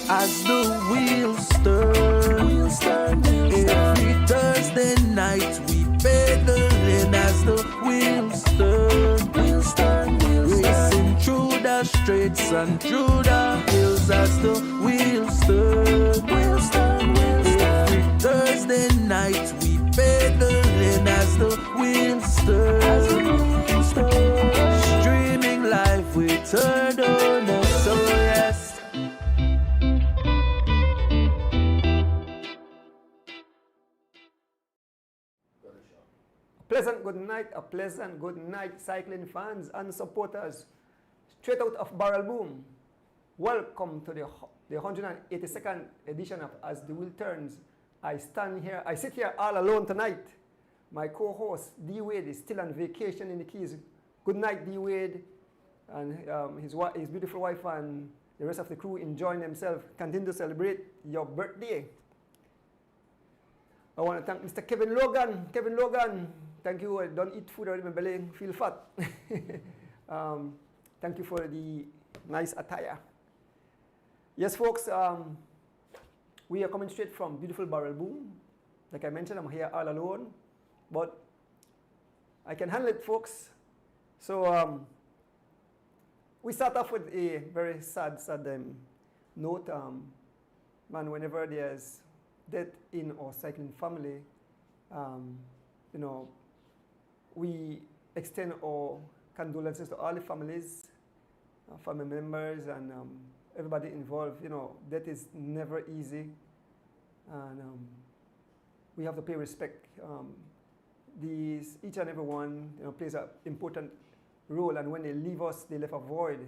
as the wheels turn. Every Thursday night we pedaling as the wheels turn. Racing through the streets and through the hills as the wheels turn. Every Thursday night we pedaling as the wheels turn. Streaming live with Turner, so yes. A pleasant good night, cycling fans and supporters. Straight out of Barrel Boom. Welcome to the 182nd edition of As the Wheel Turns. I sit here all alone tonight. My co-host, D. Wade, is still on vacation in the Keys. Good night, D. Wade, and his beautiful wife and the rest of the crew enjoying themselves. Continue to celebrate your birthday. I want to thank Mr. Kevin Logan. Kevin Logan, thank you. I don't eat food already, my belly feel fat. Thank you for the nice attire. Yes, folks, we are coming straight from beautiful Barrel Boom. Like I mentioned, I'm here all alone, but I can handle it, folks. So we start off with a very sad note. Man, whenever there's death in our cycling family, we extend our condolences to all the families, family members, and everybody involved. Death is never easy, and we have to pay respect. Each and every one plays an important role, and when they leave us, they leave a void,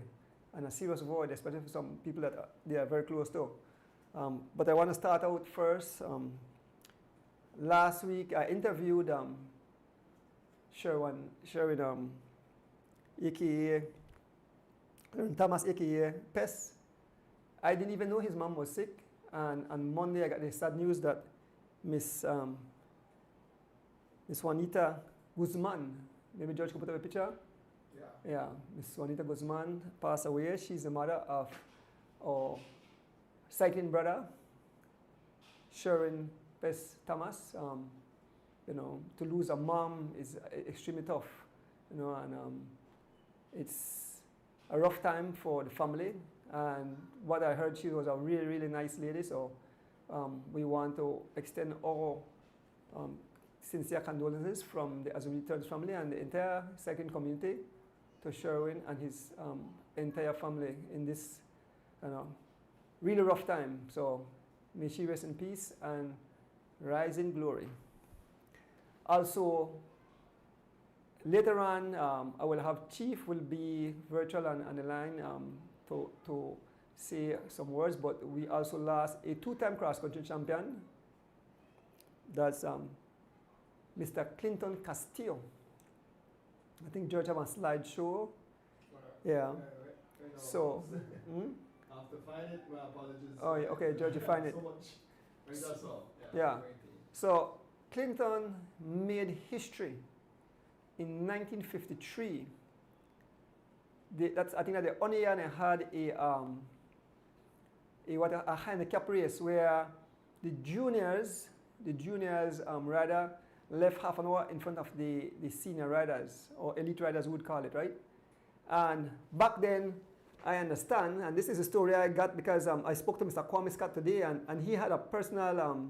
and a serious void, especially for some people that they are very close to. But I want to start out first. Last week, I interviewed Sherwin, aka Thomas, aka Pes. I didn't even know his mom was sick, and on Monday I got the sad news that Miss Juanita Guzman, maybe George could put up a picture? Yeah, Miss Juanita Guzman passed away. She's the mother of our cycling brother, Sherwin Pes Thomas. To lose a mom is extremely tough, and it's a rough time for the family. And what I heard, she was a really, really nice lady. So we want to extend our sincere condolences from the As the Wheel Turns family and the entire cycling community to Sherwin and his entire family in this, really rough time. So may she rest in peace and rise in glory. Also, later on, I will have Chief will be virtual on the line to say some words, but we also lost a two-time cross-country champion. That's Mr. Clinton Castillo. I think George have a slideshow. Yeah. So, I have to find it. My apologies. Oh, yeah, okay, George, you find it. So much. That's all. Yeah. So Clinton made history in 1953. I think that the only year I had a handicap race where the juniors rider left half an hour in front of the senior riders, or elite riders would call it, right? And back then, I understand, and this is a story I got because I spoke to Mr. Kwame Scott today, and he had a personal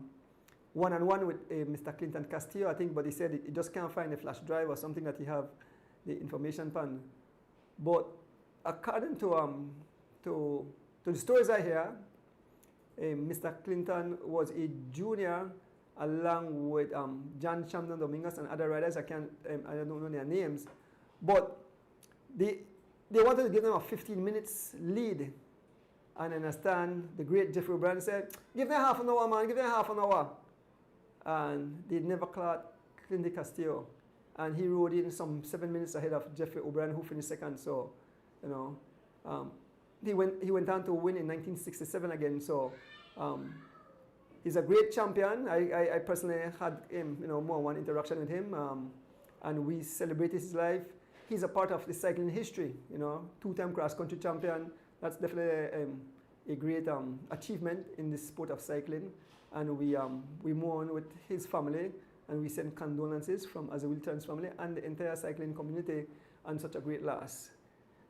one-on-one with Mr. Clinton Castillo, I think, but he said he just can't find a flash drive or something that he have the information pan. But according to the stories I hear, Mr. Clinton was a junior along with John Shamden Dominguez and other riders. I don't know their names, but they wanted to give them a 15 minutes lead. And I understand the great Jeffrey O'Brien said, give them half an hour, man, give them half an hour. And they never caught Clinton Castillo. And he rode in some 7 minutes ahead of Jeffrey O'Brien, who finished second. So, he went on to win in 1967 again. So, he's a great champion. I personally had more one interaction with him, and we celebrated his life. He's a part of the cycling history. Two-time cross-country champion. That's definitely a great achievement in the sport of cycling, and we mourn with his family, and we send condolences from as a Wilton's family and the entire cycling community on such a great loss.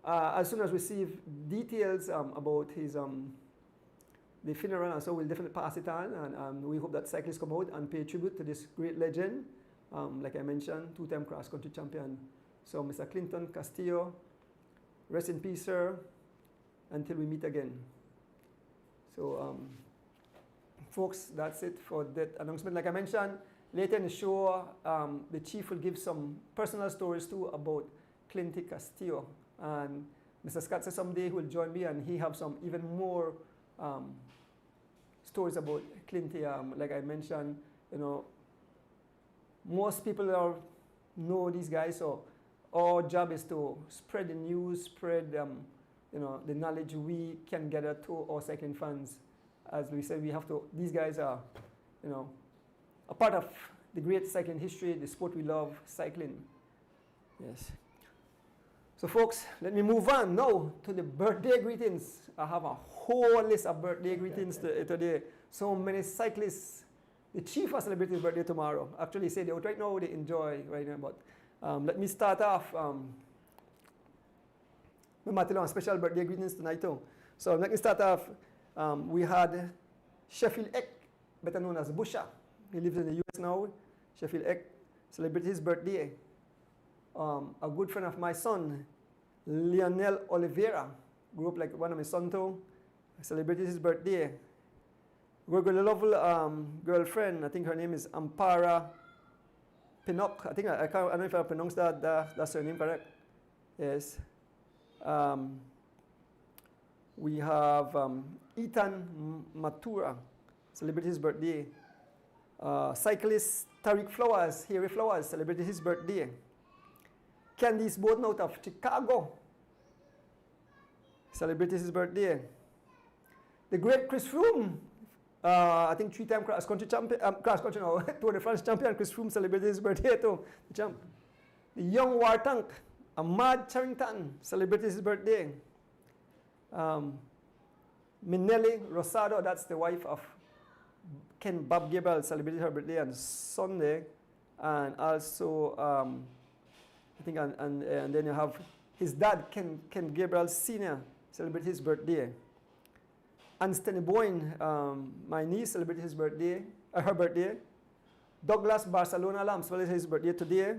As soon as we receive details about his the funeral, and so we'll definitely pass it on, and we hope that cyclists come out and pay tribute to this great legend. Like I mentioned, two-time cross-country champion. So Mr. Clinton Castillo, rest in peace, sir, until we meet again. So, folks, that's it for that announcement. Like I mentioned, later in the show, the chief will give some personal stories too about Clinty Castillo. And Mr. Scott says someday he will join me, and he have some even more stories about Clinty. Like I mentioned, you know, most people know these guys, so our job is to spread the news, spread you know, the knowledge we can gather to our cycling fans. As we said, we have to. These guys are, you know, a part of the great cycling history, the sport we love, cycling. Yes. So, folks, let me move on now to the birthday greetings. I have a whole list of birthday greetings today. So many cyclists. The chief has celebrated his birthday tomorrow. Actually, say they right now they enjoy right now. But let me start off. Matilo, special birthday greetings tonight too. So let me start off. We had Sheffield Eck, better known as Busha. He lives in the US now. Sheffield Eck celebrated his birthday. A good friend of my son, Lionel Oliveira, grew up like one of my sons too, celebrated his birthday. We've got a lovely girlfriend, I think her name is Ampara Pinnock. I don't know if I pronounced that's her name correct. Yes. We have Ethan Matura, celebrated his birthday. Cyclist Tariq Flowers, Harry Flowers, celebrated his birthday. Candice Bowden out of Chicago, celebrated his birthday. The great Chris Froome, I think three-time cross-country champion, Tour de France champion, Chris Froome celebrated his birthday too. The young war tank, Ahmad Charrington, celebrated his birthday. Minelli Rosado, that's the wife of Ken Bob Gabriel, celebrated her birthday on Sunday. And also, I think, and then you have his dad, Ken Gabriel Sr., celebrated his birthday. Anstony Boyne, my niece, celebrated his birthday, her birthday. Douglas Barcelona Lam celebrated his birthday today.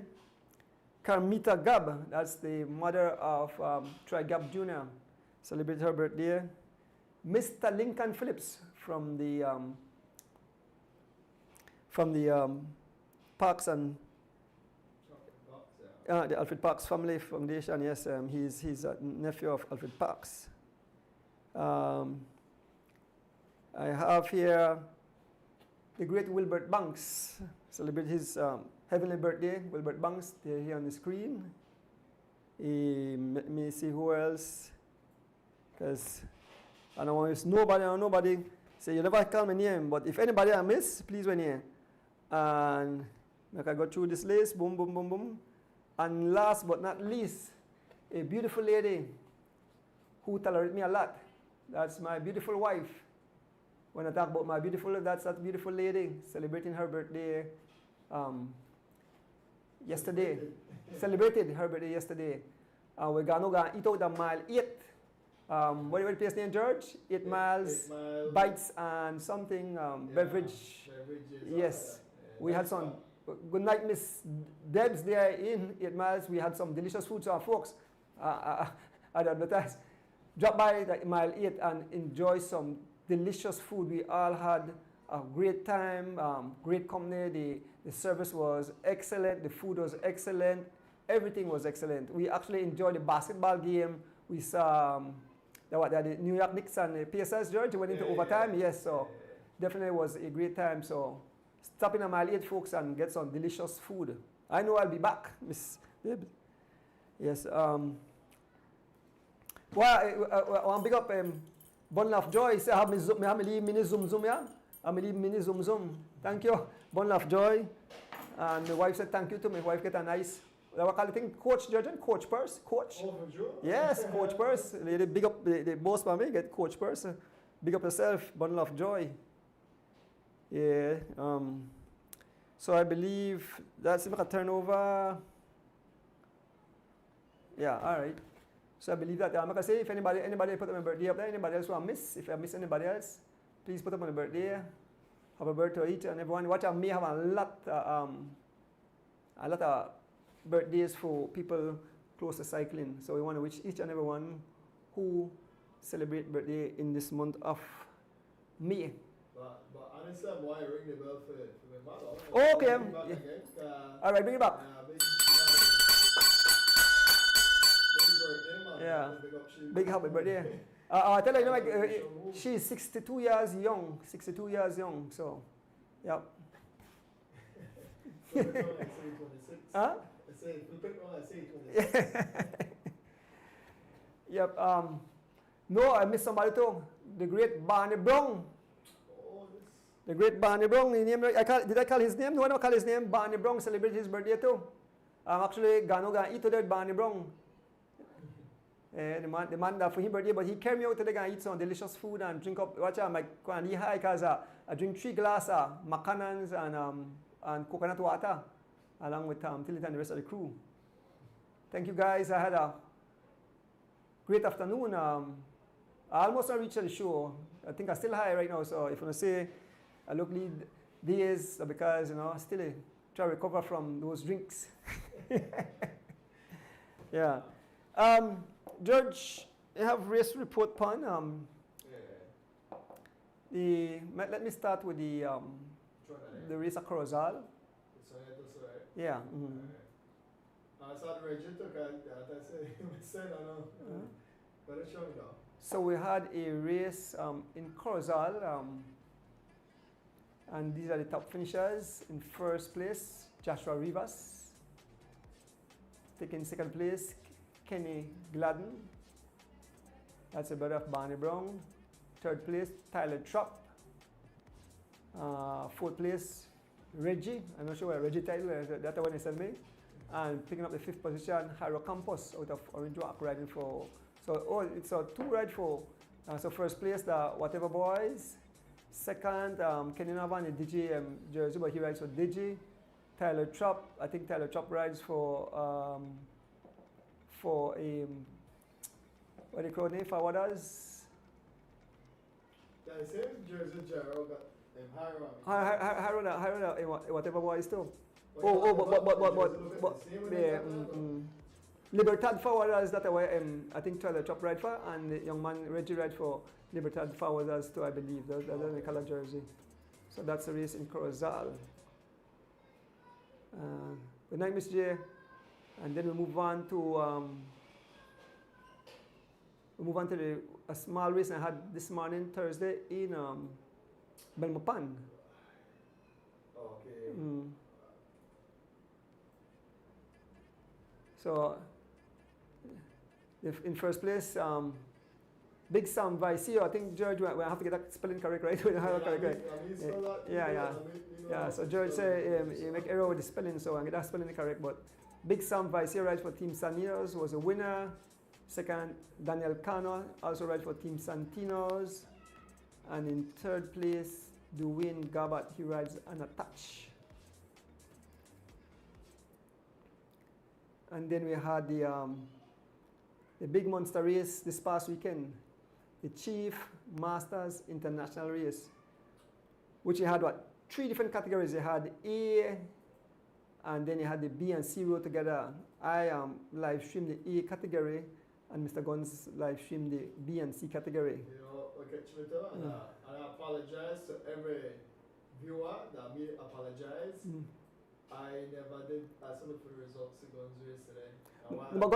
Carmita Gab, that's the mother of Troy Gab Jr., celebrated her birthday. Mr. Lincoln Phillips from the Parks and the Alfred Parks Family Foundation. Yes, he's a nephew of Alfred Parks. I have here the great Wilbert Banks, celebrate his heavenly birthday. Wilbert Banks, they're here on the screen. Let me see who else, because I don't want to use nobody. Say you never call my name, but if anybody I miss, please when here. And I can go through this list, boom, boom, boom, boom. And last but not least, a beautiful lady who tolerates me a lot. That's my beautiful wife. When I talk about my beautiful, that's that beautiful lady celebrating her birthday yesterday. Celebrated her birthday yesterday. We're going to eat out a mile 8. What do you place name, George? 8 miles, bites and something, beverage. Yes. We had some, good night, Miss Debs there in 8 miles. We had some delicious food. So folks, I'd advertise. Drop by the mile 8 and enjoy some delicious food. We all had a great time, great company. The service was excellent. The food was excellent. Everything was excellent. We actually enjoyed the basketball game. We saw the New York Knicks and the PSS, George, went into overtime. Yes, so definitely was a great time. So stop in a mile 8, folks, and get some delicious food. I know I'll be back, Miss Deb. Yes. Well, I want to big up Bundle of Joy. Say, I have my mini zoom yeah? I have my mini zoom. Thank you. Bundle of Joy. And my wife said thank you to me. My wife get a nice, what kind of thing? Coach, Jurgen? Coach purse? Coach? Oh, for sure. Yes, Coach purse. They big up the boss for me, get Coach purse. Big up yourself, bundle of joy. Yeah. So I believe that's if I can turn over. Yeah, all right. So I believe that. I'm gonna say if anybody put up my birthday up there, anybody else want to miss? If I miss anybody else, please put up my birthday. Happy birthday to each and everyone. Watch, I may have a lot of birthdays for people close to cycling. So we want to wish each and everyone who celebrate birthday in this month of May. But honestly, I'm why I ring the bell for my mother. Oh, okay. Bring it back Yeah. again, All right, bring it back. big birthday, man. Yeah. Big up she. Big happy birthday. I tell you, like, she's 62 years young. 62 years young. So, yeah. So it's only say 26. Huh? I say, we pick one, I say 26. Yep. No, I missed somebody too. The great Barney Brown. Oh, this. The great Barney Brown. Did I call his name? No, I don't call his name. Barney Brown celebrated his birthday too. Actually, gonna eat today, Barney Brown. The man that for his birthday, but he carried me out today and eat some delicious food and drink up. Watch out, my quality high because I drink 3 glasses of maccanans and coconut water along with Tillit and the rest of the crew. Thank you guys. I had a great afternoon. I almost reached the show. I think I'm still high right now. So if you want to say I look lead days because still try to recover from those drinks. Yeah. George, you have race report pun. Let me start with the race at Corozal. Yeah. Mm-hmm. I saw the register card. I said, I know. But it's showing now. So we had a race in Corozal, and these are the top finishers. In first place, Joshua Rivas. Taking second place, Kenny Gladden. That's a brother of Barney Brown. Third place, Tyler Trapp. Fourth place, Reggie. I'm not sure where Reggie title is. That's the one he sent me. And picking up the 5th position, Harold Campos out of Orange Walk riding for. It's a 2 ride for. So first place, the Whatever Boys. Second, Kenny Navan, the DJ Jersey, but he rides for Digi. Tyler Trapp, I think Tyler Trapp rides for what do you call name? Forwarders. Yeah, the same Jersey Gerald got Harold, Whatever Boys too. But yeah. Libertad Forwarders, that way I think Tyler Trapp ride for, and the young man Reggie ride for Libertad Forwarders too, I believe. That's the color jersey. So that's the race in Corozal. Good night, Miss J. And then we move on to a small race I had this morning, Thursday, in Belmopan. Okay. So, in first place, Big Sam Vicio. I think George, we have to get that spelling correct, right? Yeah. So George said you make error with the spelling, so I get that spelling correct. But Big Sam Vicio rides for Team Saninos, was a winner. Second, Daniel Cano also rides for Team Santinos. And in third place, Dwayne Gabbard, he rides Unattached. And then we had the big monster race this past weekend, the Chief Masters International Race, which you had 3 different categories. You had A, and then you had the B and C row together. I live streamed the A category, and Mr. Guns live streamed the B and C category. Okay, Chimito, and I apologize to every viewer that me apologize. I never did. I saw for the results of Guns race today. But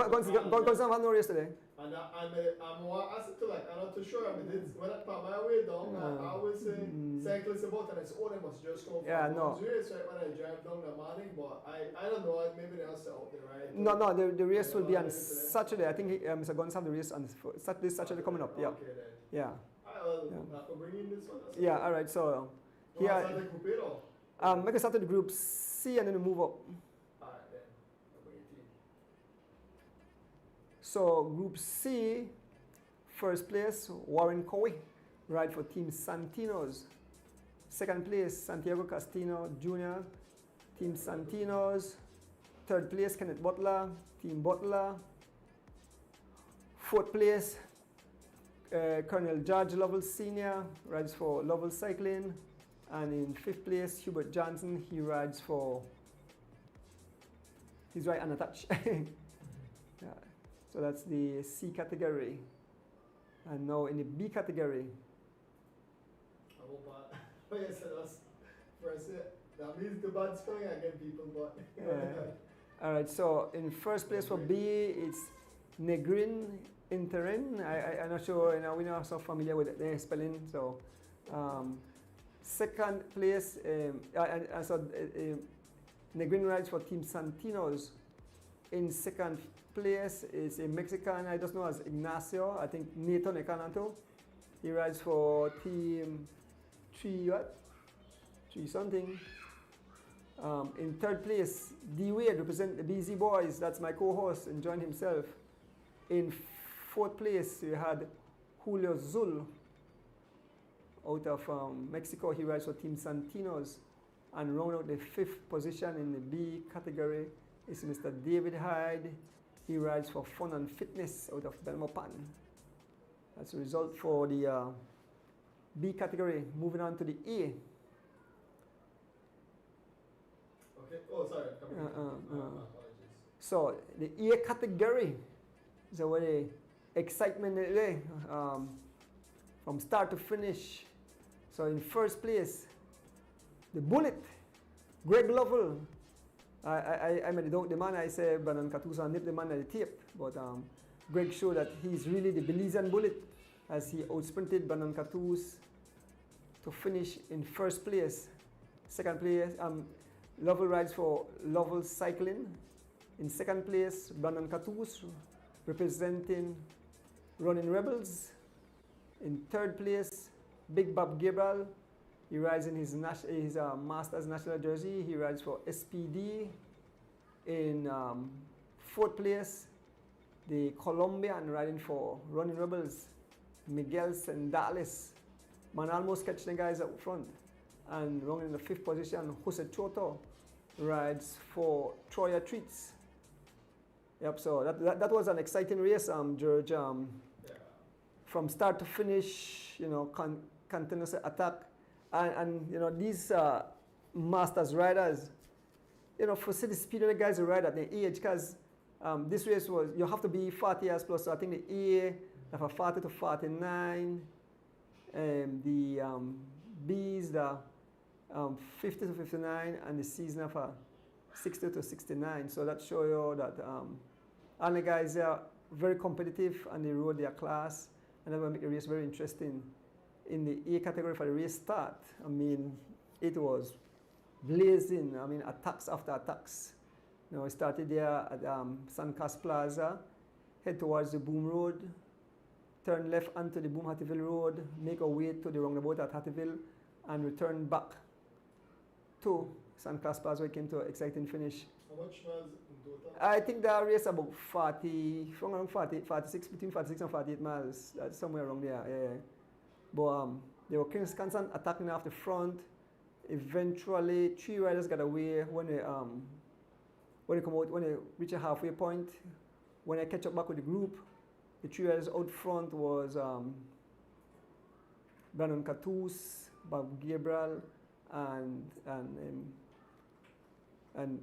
Guns have no race today. And I'm not too sure. I mean, when I put my way down, I always say cyclists about and it's all they must just come from Guns race right when I drive down the morning. But I don't know. Maybe they also out there, right? No. The race will be on Saturday. I think Mr. Guns have the race on Saturday coming up. Yeah. Okay then. Yeah. I can bring in this one. Yeah. All right. So here. Make a start with Group C and then we move up. Alright then. I'll bring it in. So Group C, first place, Warren Cowie. ride for Team Santinos. Second place, Santiago Castillo Jr., Team Santinos. Third place, Kenneth Butler, Team Butler. Fourth place, Colonel George Lovell Sr. rides for Lovell Cycling. And in fifth place, Hubert Johnson, he rides for, he's right unattached. Yeah. So that's the C category. And now in the B category. I hope like I said, that's first, that means the bad spelling again, people, but. All right, so in first place for B, it's Negrin Interin. I'm not sure, you know, we're not so familiar with their spelling. So second place, Negrin rides for Team Santinos. In second place is a Mexican I just know as Ignacio, I think Neto Necanato. He rides for Team 3 something. In third place, D Wade represent the BZ Boys. That's my co-host, enjoying himself. In fourth place, we had Julio Zul out of Mexico. He rides for Team Santinos. And round out the fifth position in the B category is Mr. David Hyde. He rides for Fun and Fitness out of Belmopan. That's the result for the B category. Moving on to the A. Okay. Oh, sorry. Apologies. So the A category is a very excitement today, from start to finish. So in first place, the Bullet, Greg Lovell. I made doubt the man. I say Brandon Katusa nipped the man at the tape, but Greg showed that he's really the Belizean Bullet as he outsprinted Brandon Katus to finish in first place. Second place, Lovell rides for Lovell Cycling. In second place, Brandon Katus representing Running Rebels. In third place, Big Bob Gabriel. He rides in his Masters National jersey. He rides for SPD. In fourth place, the Colombian riding for Running Rebels, Miguel Sendales. Man almost catch the guys up front. And running in the fifth position, Jose Choto rides for Troya Treats. Yep, so that was an exciting race, George. From start to finish, you know, continuous attack. And you know, these Masters riders, you know, for the speed of the guys who ride at the age, because this race was, you have to be 40 years plus, so I think the A, have a 40 to 49, the B's, the 50 to 59, and the C's have a 60 to 69. So that shows you that all the guys are very competitive and they rode their class, and that will make the race very interesting. In the A category for the race start, I mean, it was blazing. I mean, attacks after attacks. You know, we started there at San Cas Plaza, head towards the Boom Road, turn left onto the Boom Hattieville Road, make our way to the roundabout at Hattieville, and return back to San Cas Plaza. We came to an exciting finish. How much miles in total? I think the race about 46, between 46 and 48 miles. That's somewhere around there. Yeah. But they were constant attacking off the front. Eventually, 3 riders got away when they come out, when they reach a halfway point. When I catch up back with the group, the 3 riders out front was Brandon Katus, Bob Gabriel, and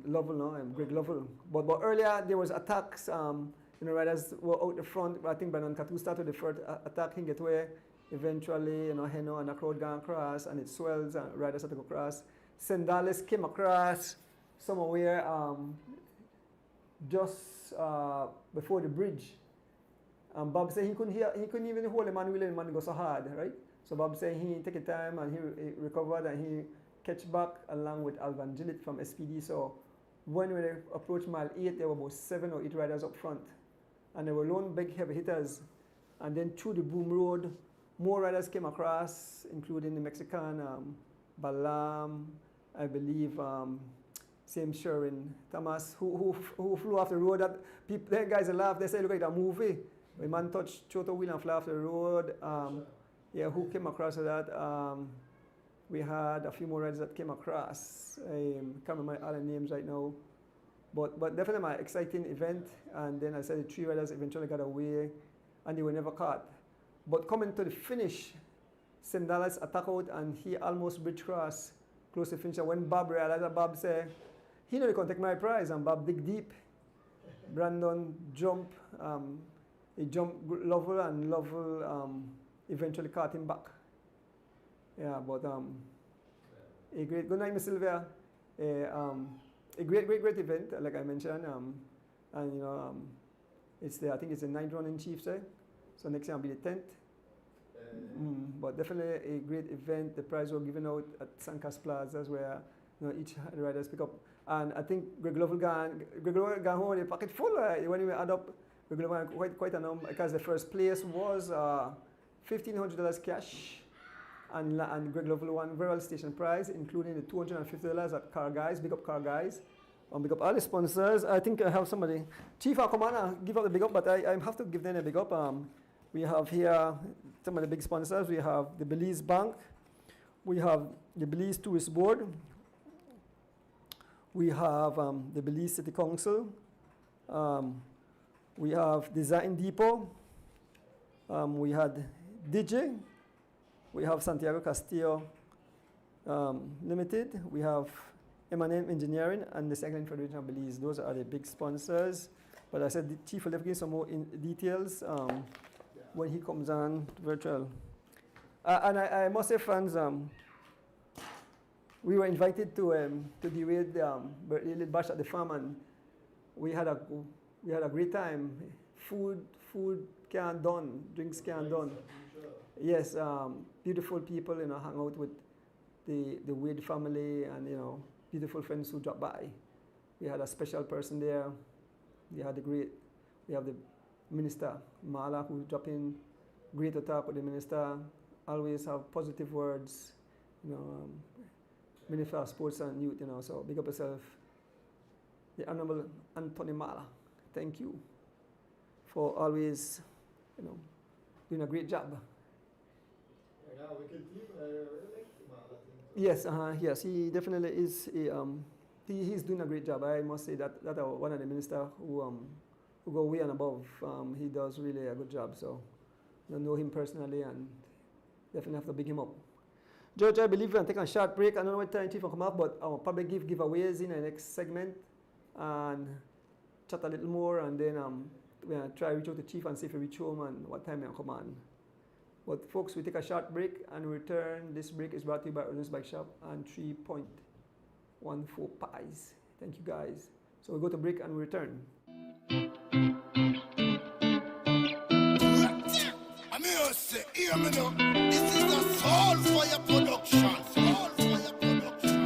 Lovell, no, Greg Lovell. But earlier there was attacks. You know, riders were out the front. I think Brandon Katus started the first attack. He get away. Eventually, you know, Heno and the crowd gone across, and it swells, and riders had to go across. Sendales came across somewhere just before the bridge. Bob said he couldn't even hold the man wheel, and the man go so hard, right? So Bob said he take his time and he recovered and he catch back along with Alvan Gillett from SPD. So when we approached mile 8, there were about 7 or 8 riders up front, and there were lone big heavy hitters. And then through the Boom Road, more riders came across, including the Mexican Balam, I believe, same Sherwin Thomas, who flew off the road. That people, the guys laughed. They said, "Look like a movie." The man touched Choto wheel and flew off the road. Yeah, who came across that? We had a few more riders that came across. I can't remember all the names right now. But definitely an exciting event. And then I said the 3 riders eventually got away and they were never caught. But coming to the finish, St. Dallas attacked out and he almost bridge crossed close to the finish. And when Bob realized that, Bob said, he know he can take my prize, and Bob dig deep. Brandon jump, he jumped Lovell, and Lovell eventually caught him back. Yeah, but a great, good night, Miss Sylvia. A great event, like I mentioned, and you know, it's the, I think it's the 9th run in Chiefs, so next year will be the 10th. But definitely a great event. The prize were given out at San Cas Plazas, where you know each riders pick up. And I think Greg Lovell gone home with a pocket full. When we add up, Greg Lovell quite a number, because the first place was $1,500 cash. And Greg Lovell won very well station prize, including the $250 at Car Guys. Big up Car Guys. Big up all the sponsors. I think I have somebody. Chief or Commander, give up the big up, but I have to give them a big up. We have here some of the big sponsors. We have the Belize Bank. We have the Belize Tourist Board. We have the Belize City Council. We have Design Depot. We had DJ. We have Santiago Castillo Limited. We have M&M Engineering and the Second Federation of Belize. Those are the big sponsors. But I said the Chief will give some more details when he comes on virtual. And I must say, fans, we were invited to the Wade birthday bash at the farm, and we had a great time. Food can't done, drinks can't done. Yes, beautiful people, you know, hang out with the Wade family, and you know, beautiful friends who dropped by. We had a special person there. We have the Minister Mala who dropped in, great to talk with the minister. Always have positive words, you know. Minister of Sports and Youth, you know. So big up yourself, the Honorable Anthony Mala. Thank you for always, you know, doing a great job. Yes, yes, he definitely is. He's doing a great job. I must say that one of the ministers who go way and above. He does really a good job. So I know him personally, and definitely have to big him up. George, I believe we're going to take a short break. I don't know what time Chief will come up, but I'll probably give giveaways in the next segment and chat a little more, and then we're going to try to reach out to Chief and see if we reach home and what time he'll come on. But folks, we take a short break and return. This break is brought to you by Ernest Bike Shop and 3.14 pies. Thank you guys. So we'll go to break and we return. Hear me now. This is a Soul Fire production. Soul Fire production.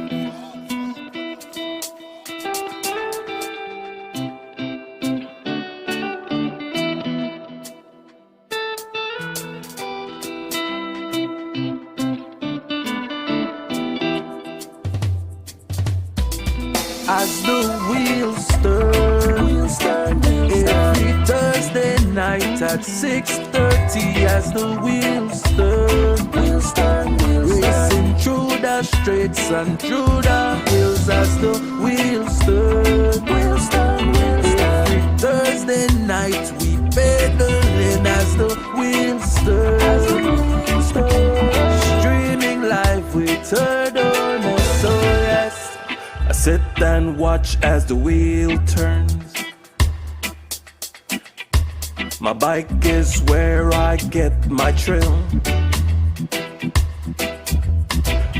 As the wheels turn, every Thursday night at 6:30. As the wheels turn, racing through the streets and through the hills. As the wheels turn, every Thursday night we pedaling. As the wheels turn, streaming live with her donor. So yes, I sit and watch as the wheel turns. My bike is where I get my thrill.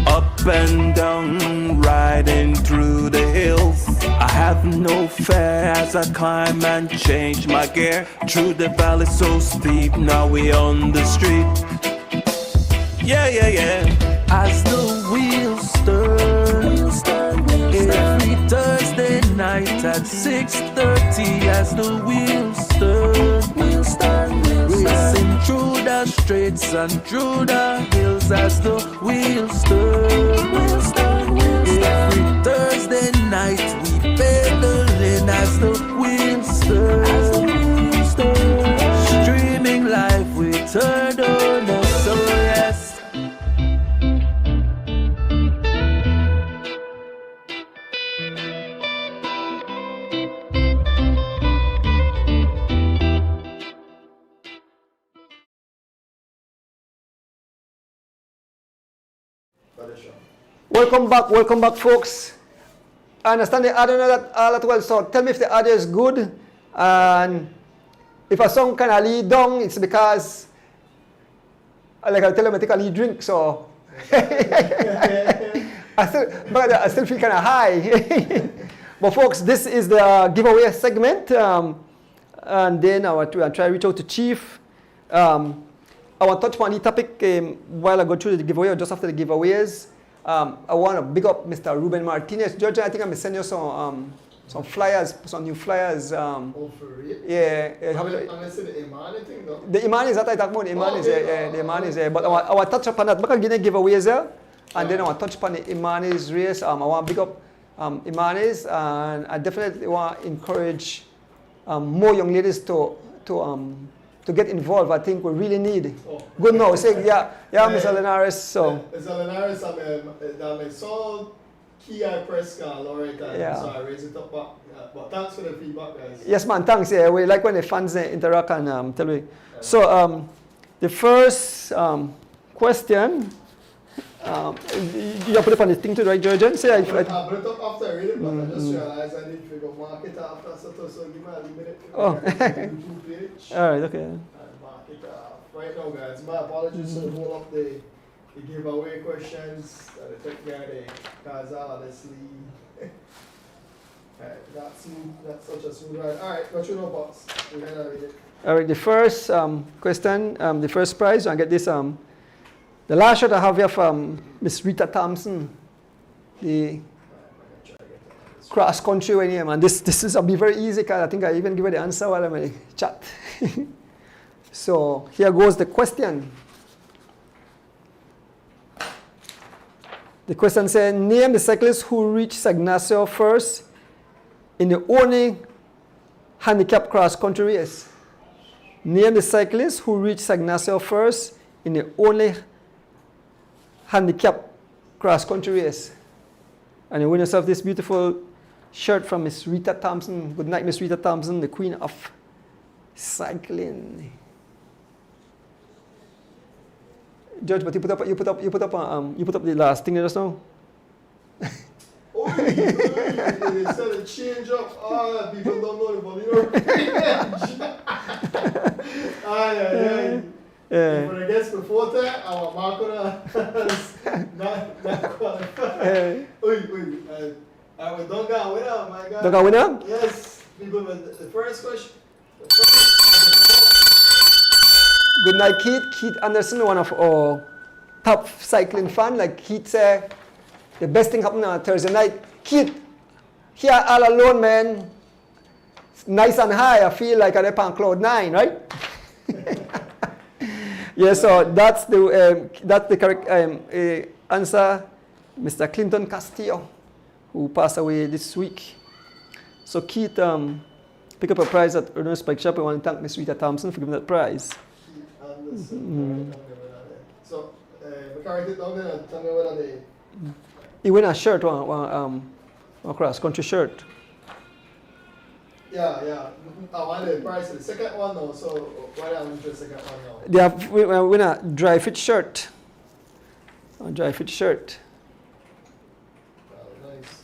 Up and down, riding through the hills. I have no fear as I climb and change my gear. Through the valley so steep, now we on the street. Yeah. As the wheels turn, every Thursday night at 6:30. As the wheels turn, racing through the streets and through the hills. As the wheels turn, every Thursday night we pedaling. As the wheels turn, streaming live with her donor. So yeah. Welcome back, folks. I understand the audio not all that well, so tell me if the audio is good. And if I sound kind of lead down, it's because, like I tell them, I take a lead drink, so I still feel kind of high. But folks, this is the giveaway segment, and then I will try to reach out to Chief. I want to touch upon the topic while I go through the giveaway or just after the giveaways. I want to big up Mr. Ruben Martinez. George, I think I'm going to send you some flyers, some new flyers. Oh, for real? Yeah. Unless the Imani thing, though. The Imani is that I talk about. The Imani is the Imani is there. But I want to touch upon that. I'm going to give giveaways there. And then I want to touch upon the Imani's race. I want to big up Imani's. And I definitely want to encourage more young ladies to get involved. I think we really need. Oh. Good now. Say, yeah, Mr. Linares. So. Mr. Linares, I'm so key I press alright, so I raise it up back. But thanks for the feedback, guys. Yes, man, thanks. Yeah, we like when the fans interact and tell me. Yeah. So the first question, you have put up on the thing to right, Georgian? Say I put it up after I read it, but I just realized I need to go mark it after, so give me a minute to YouTube page. Alright, okay. And mark it right now, guys. My apologies to hold up the giveaway questions that I took there, because honestly, that's such a smooth ride. Alright, go through the box. We're going to read it. Alright, the first question, the first prize, I get this. The last shot I have here from Miss Rita Thompson, the cross country one here, man. This is be very easy, because I think I even give her the answer while I'm in the chat. So here goes the question. The question says, name the cyclist who reached Sagnacio first in the only handicap cross country race. Name the cyclist who reached Sagnacio first in the only handicap cross country race. And you win yourself this beautiful shirt from Miss Rita Thompson. Good night, Miss Rita Thompson, the queen of cycling. George, but you put up the last thing just now. Oh, they said a change up. People don't know the volume. But I guess before that, our marker not qualified. I was don't got winner, my God. Don't got winner? Yes. People, the first question. Good night, Keith. Keith Anderson, one of our top cycling fans. Like Keith said, the best thing happened on Thursday night. Keith, here all alone, man. It's nice and high. I feel like I'm on cloud 9, right? Yeah, so that's the correct answer. Mr. Clinton Castillo, who passed away this week. So Keith, pick up a prize at Ernest Bike Shop. I want to thank Miss Rita Thompson for giving that prize. So, McCarthy, tell me what are they? He win a shirt, one cross country shirt. Yeah. I want the price of the second one now, so why don't we do the second one now? They have win a dry fit shirt. A dry fit shirt. Nice.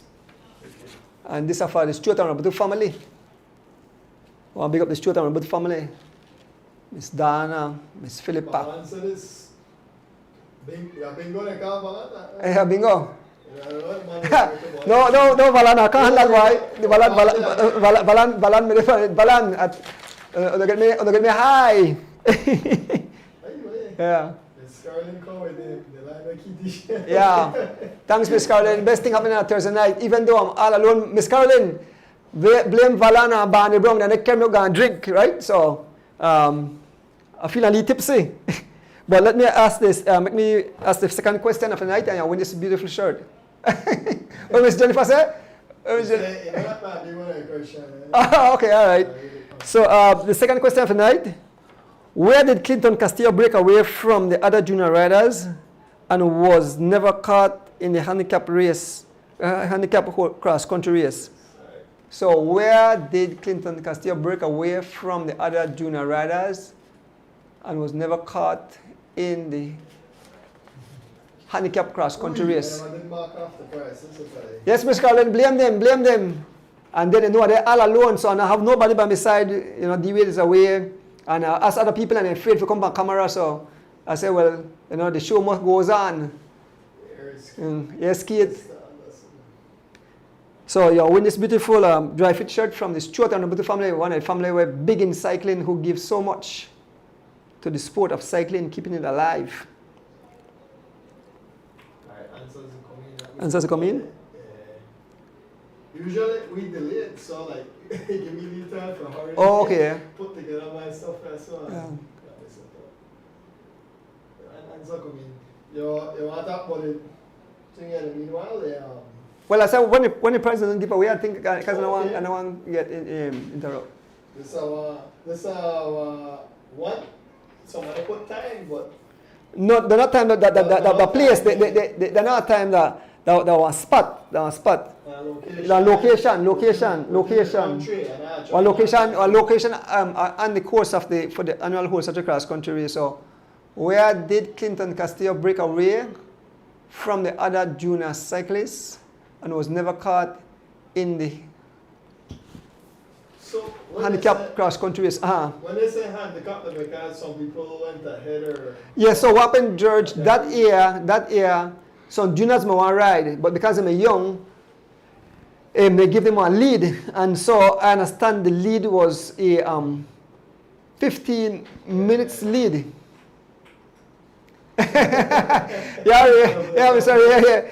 And this is for the Stuart and Roberto family. I want to big up the Stuart and Roberto family. Miss Dana, Miss Philippa. Answer this. Bingo na ka, Balan? Yeah, bingo. No, Balan. I can't handle why. Balan at get me high. Yeah. Miss Carolyn come with the line kitty. Yeah. Thanks, Miss Carolyn. Best thing happening on Thursday night. Even though I'm all alone, Miss Carolyn, blame Valana and Barney Brown, and they came out and drink, right? So I feel a little tipsy. But let me ask this, make me ask the second question of the night, and I win this beautiful shirt. What Miss Jennifer said? Oh, okay, all right. So the second question of the night, where did Clinton Castillo break away from the other junior riders and was never caught in the handicap race, handicap cross country race? So where did Clinton Castillo break away from the other junior riders and was never caught in the handicap cross country race. I didn't mark off the prices. Yes, Mr. Carlin, blame them. And then, they're all alone, so I have nobody by my side, D-Wade is away. And as other people, and I'm afraid to come back camera, so I say, well, the show must goes on. Yes, kid. So you win this beautiful dry fit shirt from the Stuart and the beautiful family, one of the family were big in cycling, who give so much to the sport of cycling, keeping it alive. Answers come in? Usually we delay it, so like give me the time for hurry. Oh, okay. Put together my stuff first, so yeah. Answer come in. You want to talk about it? Meanwhile, well, I said when the president give away, I think because I don't want to get interrupt. This our what? Somebody put time, but no, they're not time the place. They're not time that was spot. Location. Or location on the course for the annual horse such a cross country race. So where did Clinton Castillo break away from the other junior cyclists and was never caught in the handicap cross country race? When they say handicap, because some people went ahead or... Yeah, so what happened, George, that year, some juniors may want to ride, but because they're young, they give them a lead. And so I understand the lead was a 15 minutes lead. Yeah, sorry.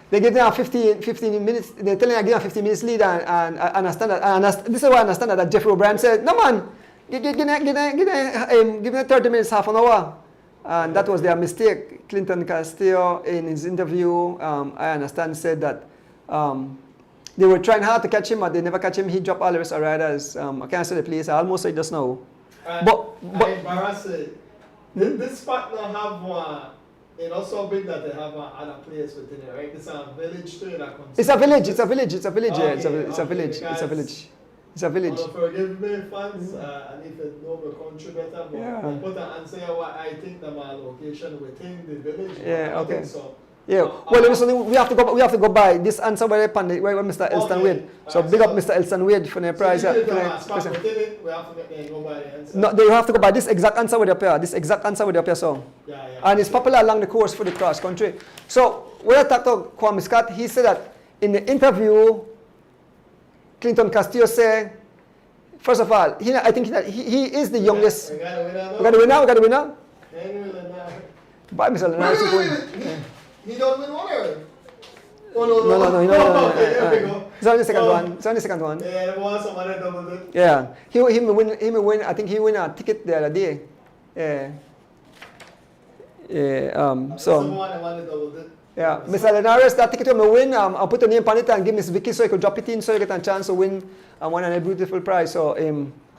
They give them a 15 minutes. They're telling I give them a 15 minutes lead, and I understand that. This is why I understand that Jeffrey O'Brien said, "No man, give them 30 minutes, half an hour," and that was their mistake. Clinton Castillo, in his interview, I understand, said that they were trying hard to catch him, but they never catch him. He dropped all the rest of the riders. I can't say the place. I almost said just now. But this spot now have one. So big that they have other place within it, right? It's a village too. It's a village. It's a village. Forgive me, fans. I need to know the country better, but I put an answer what I think the location within the village. Yeah. Okay. So. Yeah. Well, listen, we have to go by this answer where Mr. Elston Wade. So big up Mr. Elston Wade for the prize. We have to go by the answer. No, they have to go by this exact answer with your pair. This exact answer with your pair song. Yeah. And it's popular along the course for the cross country. So when I talked to Kwame Scott, he said that in the interview, Clinton Castillo said, first of all, I think that he is the youngest. We got a winner. Bye, Mr. Leonard. He don't win one or? Oh, No. Okay, here we go. It's only the second one. Yeah, there was somebody doubled it. Yeah. He may win. I think he win a ticket the other day. Yeah. Yeah. Mr. Linares, that ticket will win. I'll put the name on it and give Miss Vicky so you can drop it in so you get a chance to win and win a beautiful prize. So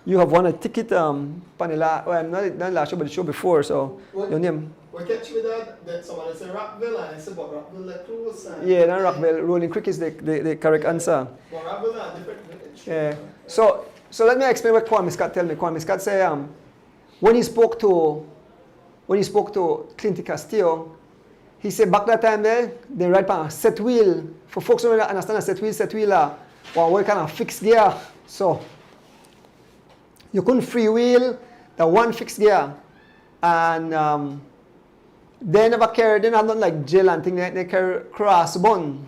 you have won a ticket not last show but the show before. So your name. What catch me that somebody said Rockville and I said but Rockville like close. Yeah, not Rockville. Rolling Creek is the correct answer. But Rockville are different. Yeah. So let me explain what Kwame Scott tell me. Kwame Scott say when he spoke to Clinton Castillo, he said back that time they ride on a set wheel. For folks who don't understand a set wheel what kind of fixed gear. So you couldn't freewheel the one fixed gear. And they never carried, they not like gel and things, they carry crossbone.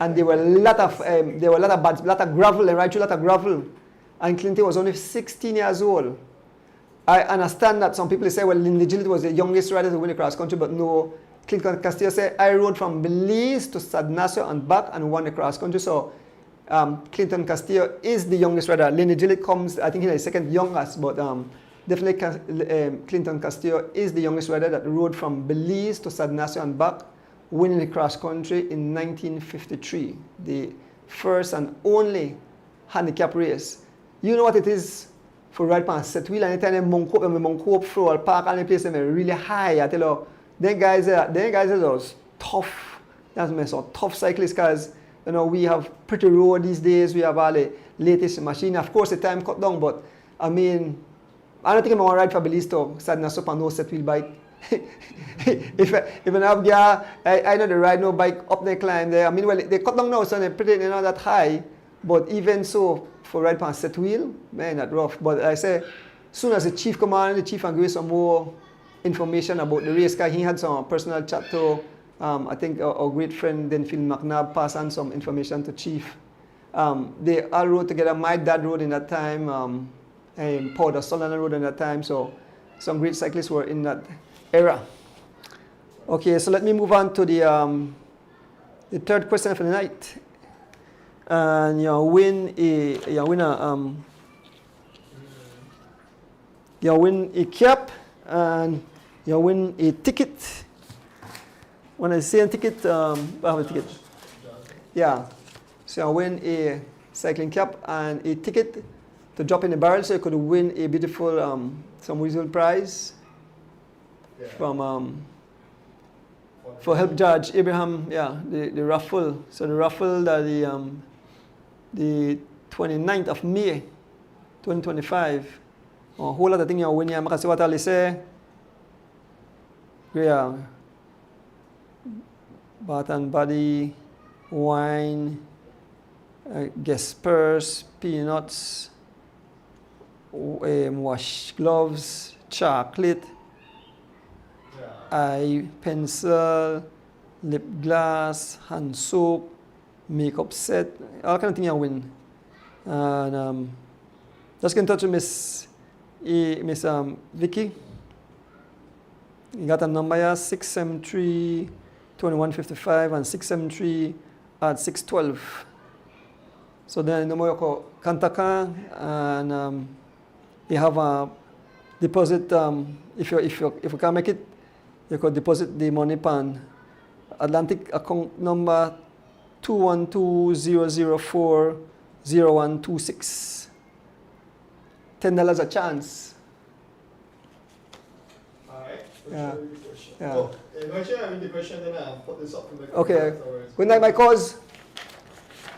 And there were a lot of gravel, they ride through a lot of gravel. And Clinton was only 16 years old. I understand that some people say, well, Lindy Gillett was the youngest rider to win the cross country, but no. Clinton Castillo said, I rode from Belize to San Ignacio and back and won the cross country. So Clinton Castillo is the youngest rider. Lindy Gillett comes, I think he's the second youngest, but definitely Clinton Castillo is the youngest rider that rode from Belize to San Ignacio and back, winning the cross country in 1953, the first and only handicap race. You know what it is for ride on a set wheel? Anytime they monk up through a park and they place them really high. I tell you, them guys are those tough. That's so tough cyclists because we have pretty road these days. We have all the latest machine. Of course, the time cut down, but I mean, I don't think I'm going to ride for Belize to San Ignacio on no set wheel bike. if I have gear, I know they ride no bike up the climb there. I mean, well, they cut down now, so they're pretty, not that high. But even so, for ride on set wheel, man, that rough. But I say, soon as the chief come on, the chief and give some more information about the race car. He had some personal chat to, I think our great friend Denphil McNabb passed on some information to chief. They all rode together. My dad rode in that time, and Paul the Solana rode in that time. So some great cyclists were in that era. Okay, so let me move on to the third question for the night. And you win a cap and you win a ticket. When I say a ticket, I have a ticket. Yeah. So you win a cycling cap and a ticket to drop in the barrel, so you could win a beautiful some reasonable prize from for help Judge Abraham. Yeah, the raffle. So the raffle that the 29th of May 2025. A whole lot of things you win here. I see what I say. Yeah. Bath and body, wine, guest purse, peanuts, wash gloves, chocolate, eye pencil, lip gloss, hand soap, makeup set, all kind of things you win. And just get in touch with Miss Vicky. You got a number here, 673-2155 and 673-612. So then the more you contact her, and you have a deposit. If you can make it, you could deposit the money pan Atlantic account number 212-004-0126. $10 a chance. Alright, Yeah. yeah. Oh, actually, I mean the question, then I'll put this up in the Okay. Good night, my cause.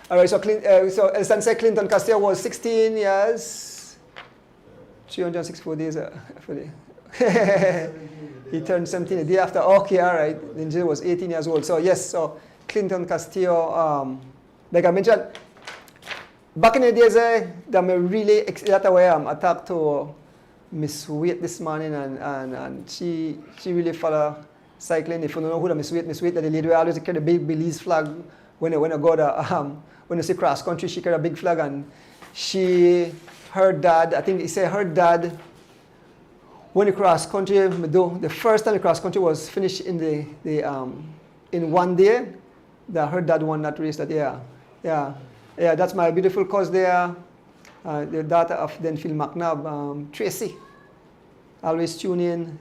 All right, so El Sunset Clinton Castillo was 16 years, 364 days. He turned 17 a day after. Okay, all right. Then Jill was 18 years old. So yes, so Clinton Castillo, like I mentioned, back in the days, that me really, that's why I talked to Miss Wait this morning, and she really follow cycling. If you don't know who the Miss Wait, that the lady always carry the big Belize flag when I go to, when you see cross country, she carry a big flag, and her dad, I think he said her dad, when he cross country, the first time he cross country was finished in in one day, that her dad won that race that year. Yeah, that's my beautiful cause there. The daughter of Denphil McNabb, Tracy. Always tune in.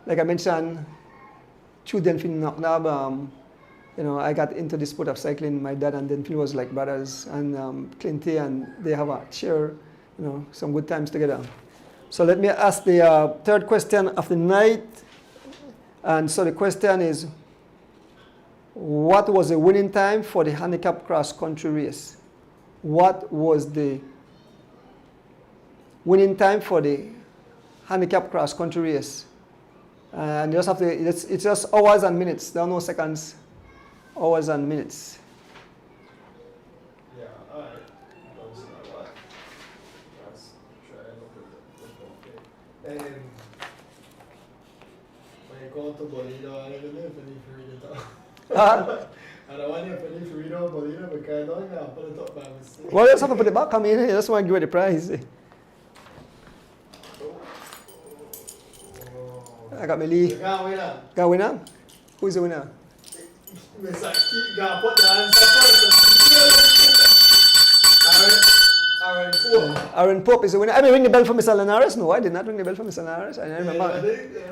Like I mentioned, through Denphil McNabb, I got into the sport of cycling. My dad and Denphil was like brothers, and Clinty, and they have a share, some good times together. So let me ask the third question of the night. And so the question is, what was the winning time for the handicap cross country race? What was the winning time for the handicap cross country race? And you just have to, it's just hours and minutes. There are no seconds. Hours and minutes. Yeah, alright. Let's try and look at it. When you go to Bolivia, I don't know if I need to read it out. I don't want if I need to read out Bolivia because I don't know. Put it up by mistake. Well, you just have to put it back. I mean, you just want to give it the prize. I got my Lee. Got a winner. Got a winner? Who's the winner? Mr. Keith got put the answer first. Aaron Pope. Aaron Pope is the winner. I mean, ring the bell for Mr. Linares? No, I did not ring the bell for Mr. Linares. I remember.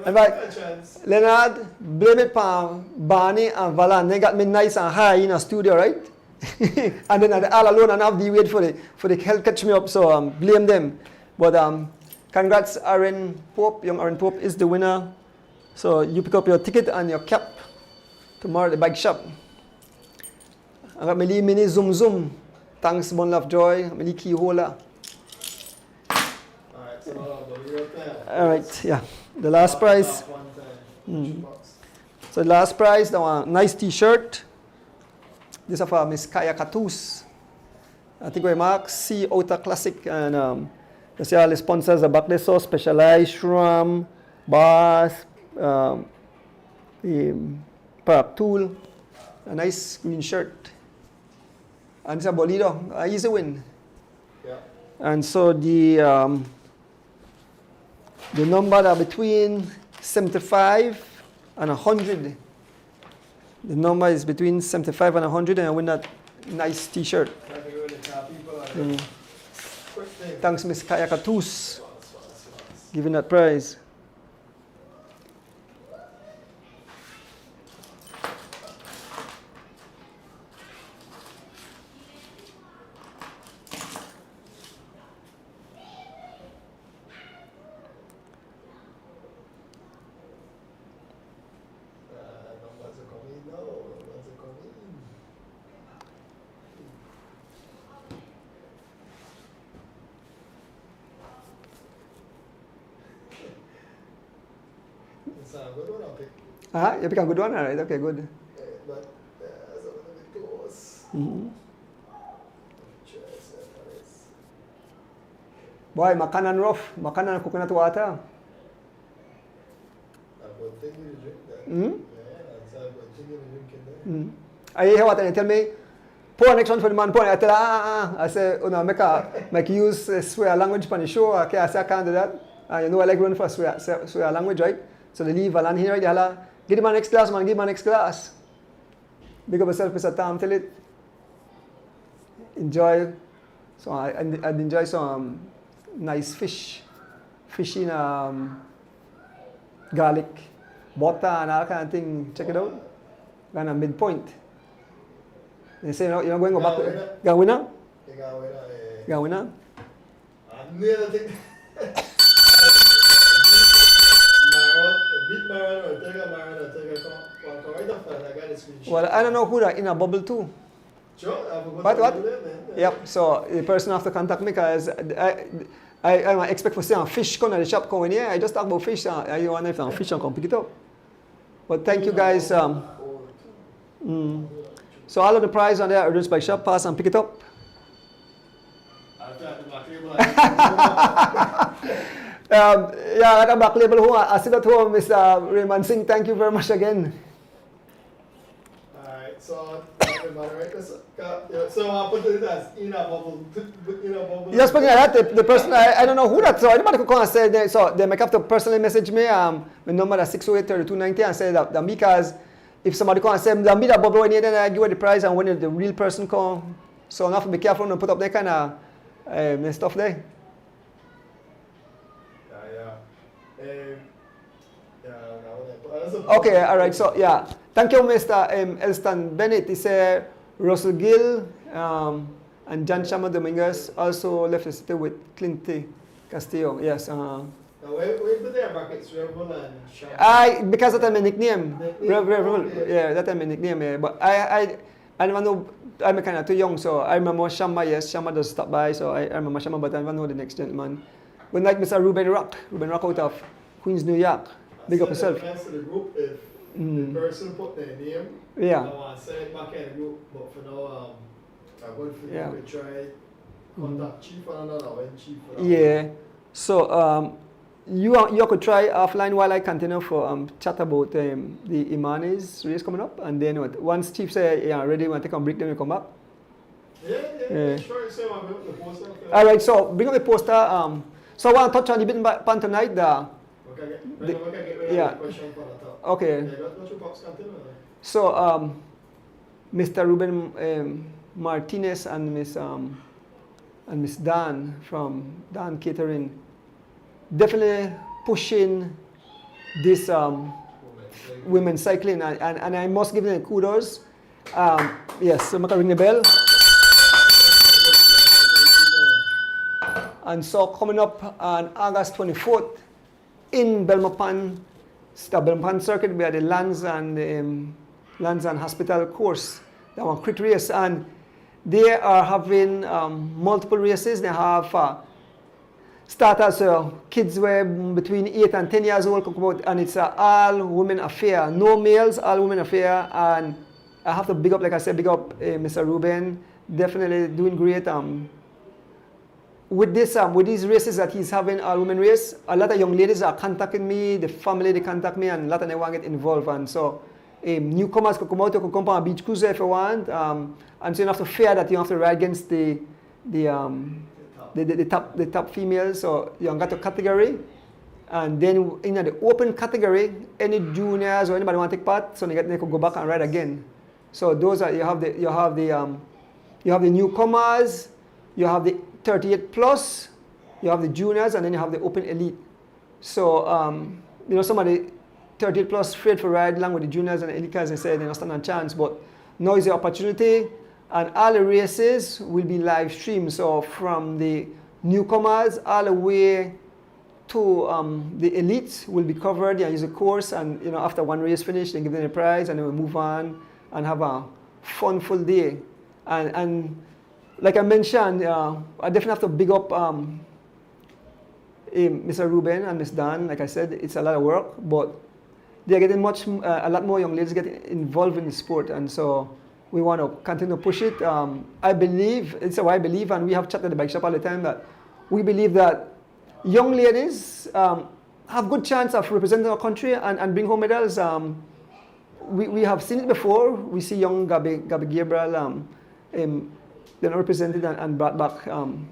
In fact, Leonard, blame it on Barney and Valan. They got me nice and high in a studio, right? And then all alone and have the wait for the help catch me up. So blame them. But congrats, Aaron Pope. Young Aaron Pope is the winner. So you pick up your ticket and your cap tomorrow at the bike shop. I got my mini zoom. Thanks, Bon Love Joy. My key holder. Alright, All right, yeah. The last prize. So the last prize, the one nice T-shirt. This is for Miss Kaya Katus. I think we mark C Outer Classic, and you see all the sponsors are back there. So Specialized, Shram, Bars, Park Tool, a nice green shirt. And it's a Bolido, an easy win. Yeah. And so the number are between 75 and 100. The number is between 75 and 100, and I win that nice T-shirt. Thanks, Miss Kaya Katus, giving that prize. You pick a good one, all right? Okay, good. But it's a little bit close. Boy, makanan rough, makanan coconut water. Good thing you drink that. Yeah, that's a good thing you drink in there. I hear what and they tell me, pour next one for the man, pour. I tell her, I say, oh no, make you use swear language for the show. Okay, I say I can't do that. You know I like running for swear language, right? So they leave a land here, they holla, give him my next glass, man, give him my next glass. Big up yourself, Mr. Tom, tell it. Enjoy. So I'd enjoy some nice fish in garlic, butter, and all kind of thing. Check it out. Kind of midpoint. They say, you're not going to go back. Got winner? Got winner? I'm near the thing. Well, I don't know who that in a bubble too. Sure, What? Yep, so the person have to contact me because I expect to see a fish come to the shop coming here. I just talk about fish. I want to fish and come pick it up. But thank you guys. So all of the prize on there are just by shop, pass and pick it up. Yeah, like a back label who I sit at home, Mr. Raymond Singh. Thank you very much again. Alright, so so I put it as in a bubble. Yes, but yeah, that the person I don't know who that. So anybody could come and say they make up to personally message me. My number is 608-3290 and say that because if somebody come and say that me that bubble when then I give you the prize and when the real person come. So now have to be careful and put up that kind of stuff there. Okay, all right. So yeah, thank you, Mr. Elston Bennett. He said Russell Gill and John Chama Dominguez also left the city with Clint Castillo. Yes. Where put their brackets, Rebel and Chama? Because that's my nickname. Rebel. Yeah, that's my nickname. Yeah. But I never know. I'm kind of too young, so I remember Shama. Yes, Shama does stop by, so I remember Shama, but I never know the next gentleman. But like Mr. Ruben Rock out of Queens, New York. Big up yourself. To the group if the person put their name. Yeah. I want to send it back in the group, but for now, I'm going for you to try contact Chief and another when Chief. Yeah. So you could try offline while I continue for chat about the Imanes race coming up, and then once Chief say ready, want to take a break, then we come back. Yeah. Sure. So I'll bring up the poster. All right. So bring up the poster. So I want to touch on the bit pan tonight. Okay. So Mr. Ruben Martinez and Miss Dan from Dan Catering definitely pushing this women's cycling, and I must give them kudos. Yes, so I can ring the bell. And so coming up on August 24th in Belmopan Circuit, we have the Lands and Hospital course. That one quick race, and they are having multiple races. They have start as kids were between 8 and 10 years old, come out, and it's an all-women affair. No males, all-women affair. And I have to big up, like I said, big up Mr. Ruben. Definitely doing great. With these races that he's having, all-women race, a lot of young ladies are contacting me, the family, they contact me, and a lot of them want to get involved. And so newcomers could come out, you could come on a beach cruiser if you want. And so you don't have to fear that you have to ride against the top females. So you got a category. And then in the open category, any juniors or anybody want to take part, so they could go back and ride again. So those are, you have the newcomers, you have the 38 plus, you have the juniors, and then you have the open elite. So, some of the 38 plus afraid for ride along with the juniors and the elite guys, they say they don't stand a chance, but now is the opportunity, and all the races will be live streamed. So from the newcomers all the way to the elites will be covered. They use a course, and after one race finished, they give them a prize, and then we move on and have a fun full day. And like I mentioned, I definitely have to big up Mr. Ruben and Ms. Dan. Like I said, it's a lot of work, but they're getting a lot more young ladies get involved in the sport, and so we want to continue to push it. I believe, it's what I believe, and we have chatted at the bike shop all the time, that we believe that young ladies have good chance of representing our country and bring home medals. We have seen it before. We see young Gabby Gabriel represented and brought back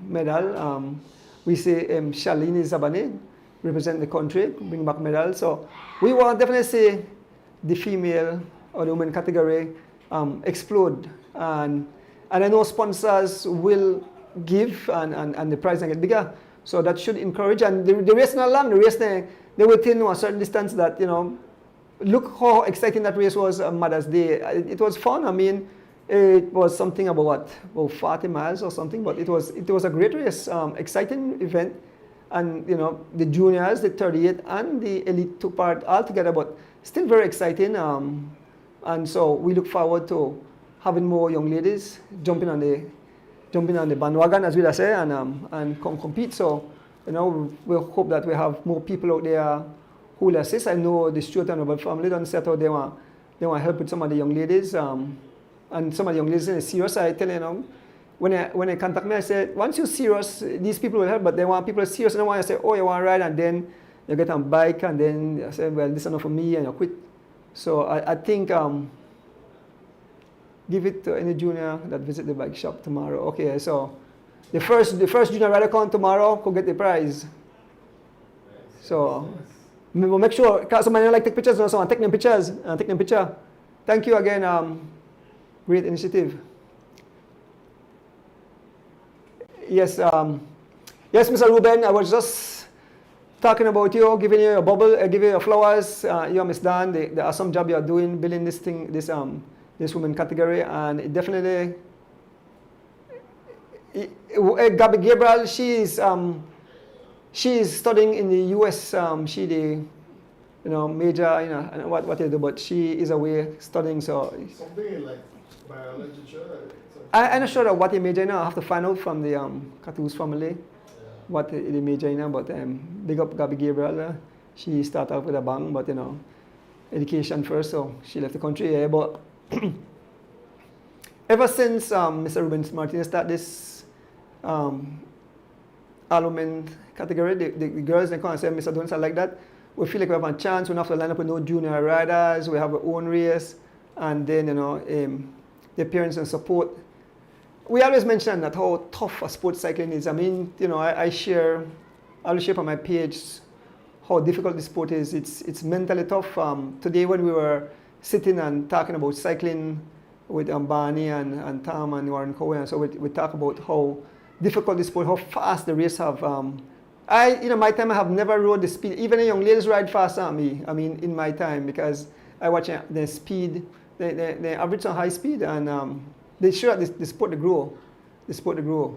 medal. We see Shalini Zabane represent the country, bring back medals. So we want definitely see the female or the women category explode. And I know sponsors will give and the prize will get bigger. So that should encourage. And the race not long. The race they within a certain distance that, look how exciting that race was on Mother's Day. It was fun. I mean, it was something about 40 miles or something, but it was a great race, exciting event. And the juniors, the 38 and the elite took part all together, but still very exciting. And so we look forward to having more young ladies jumping on the bandwagon, as we say, and compete. So we hope that we have more people out there who will assist. I know the Stuart and Robert family done set out, they want to help with some of the young ladies. And some of the young ladies are serious. I tell you, when I contact me, I say, once you're serious, these people will help, but they want people serious. And they want to say, oh, you want to ride, and then you get on a bike, and then I say, well, this is enough for me, and you quit. So I think give it to any junior that visit the bike shop tomorrow. Okay, so the first junior rider come tomorrow could get the prize. So we'll make sure, because somebody like take pictures, so take them pictures and take them picture. Thank you again. Great initiative. Yes, yes, Mr. Ruben, I was just talking about you, giving you a bubble, giving you flowers. You, Miss Dan, the awesome job you are doing, building this thing, this women category, and it definitely. Gabby Gabriel, she is studying in the U.S. She the major, what they do, but she is away studying. So something in like biology, I'm not sure what they major in. I have to find out from the Catus family what they major in. But big up Gabby Gabriel. She started off with a bang, but education first, so she left the country. Yeah, but ever since Mr. Ruben Martinez started this all-women category, the girls they come and say, Mr. Don't like that. We feel like we have a chance. We don't have to line up with no junior riders. We have our own race, and then the parents and support. We always mention that how tough a sport cycling is. I mean, I share on my page how difficult the sport is. It's mentally tough. Today when we were sitting and talking about cycling with Barney and Tom and Warren Cohen, so we talk about how difficult the sport, how fast the race have. My time I have never rode the speed. Even the young ladies ride faster than me. I mean, in my time, because I watch the speed. They average on high speed, and they show that the sport to grow. The sport to grow,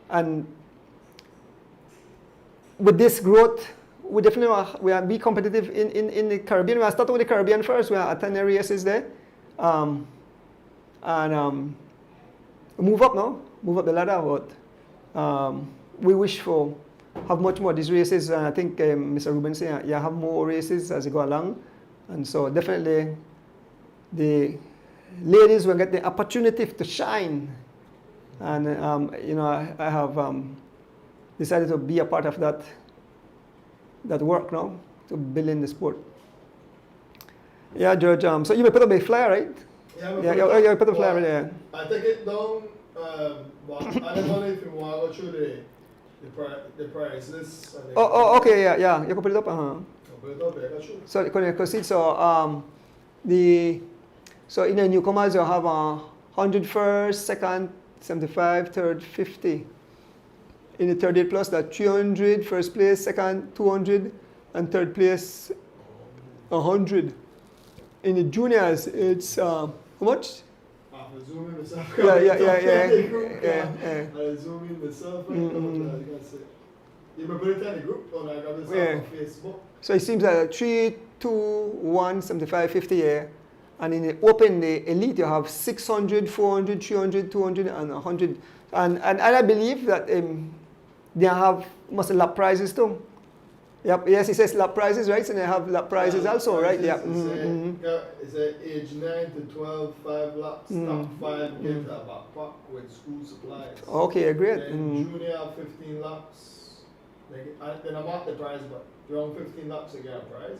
and with this growth, we definitely we are be competitive in the Caribbean. We are starting with the Caribbean first. We are attending races there, and move up now, move up the ladder. But we wish for have much more these races, and I think Mr. Ruben said you have more races as you go along, and so definitely the ladies will get the opportunity to shine, and I have decided to be a part of that work now to build in the sport. Yeah, George. So you may put up a flyer, right? Yeah, you put a flyer right there. I take it down. But I don't know if you want to go through the price list. Okay, yeah. You can put it up. Put it up, yeah, sure. So you can proceed. So in the newcomers you have 100 first, second 75, third 50. In the 38 plus, that 300 first place, second 200, and third place 100. In the juniors, it's how much? I'm zooming myself. Yeah. I'm zooming myself. You can put it in the group, or I got this on Facebook. So it seems that 3, 2, 1, 75, 50 here. And in the open, the elite, you have 600, 400, 300, 200, and 100. And I believe that they must have lap prizes too. Yep. Yes, it says lap prizes, right? So they have lap prizes also, right? Yeah. It's age 9 to 12, 5 laps. Top 5 get a backpack with school supplies. Okay, great. Then junior 15 laps. Then I'm at the prize, but around 15 laps to get a prize.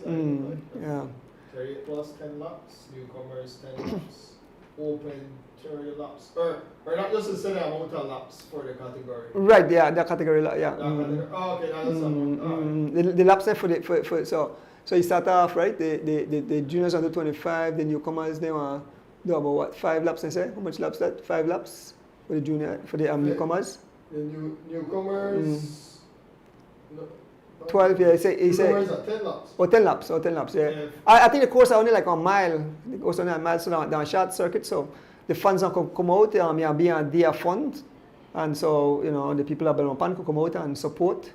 Yeah. 38 plus 10 laps. Newcomers 10 laps. Open 30 laps. Or not just a set amount of laps for the category. Right, yeah, the category, yeah. Okay, that's something. The laps there for so you start off, right? The juniors under 25, the newcomers, they do about what, 5 laps, they say? How much laps that? 5 laps for the newcomers? The newcomers. 12, yeah, he said. Newcomers are 10 laps. Oh, 10 laps, yeah. I think the course are only like a mile. The course only a mile, so down a short circuit, so the funds don't come out, you be a day fund. And so, the people at Belmopan could come out and support.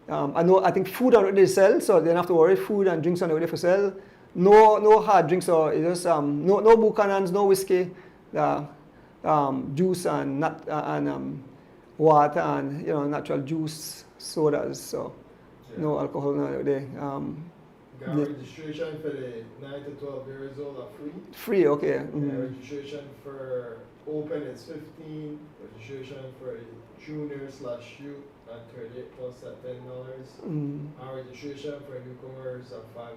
I think food already sell, so they don't have to worry. Food and drinks are already for sale. No hard drinks, so it's just no Buchanan's, no whiskey, juice and water and natural juice, sodas. So no alcohol nowadays. Registration for the 9 to 12 years old are free. Free, okay. Registration for open is 15. Registration for junior/youth at 38 plus at $10. And registration for newcomers at $5.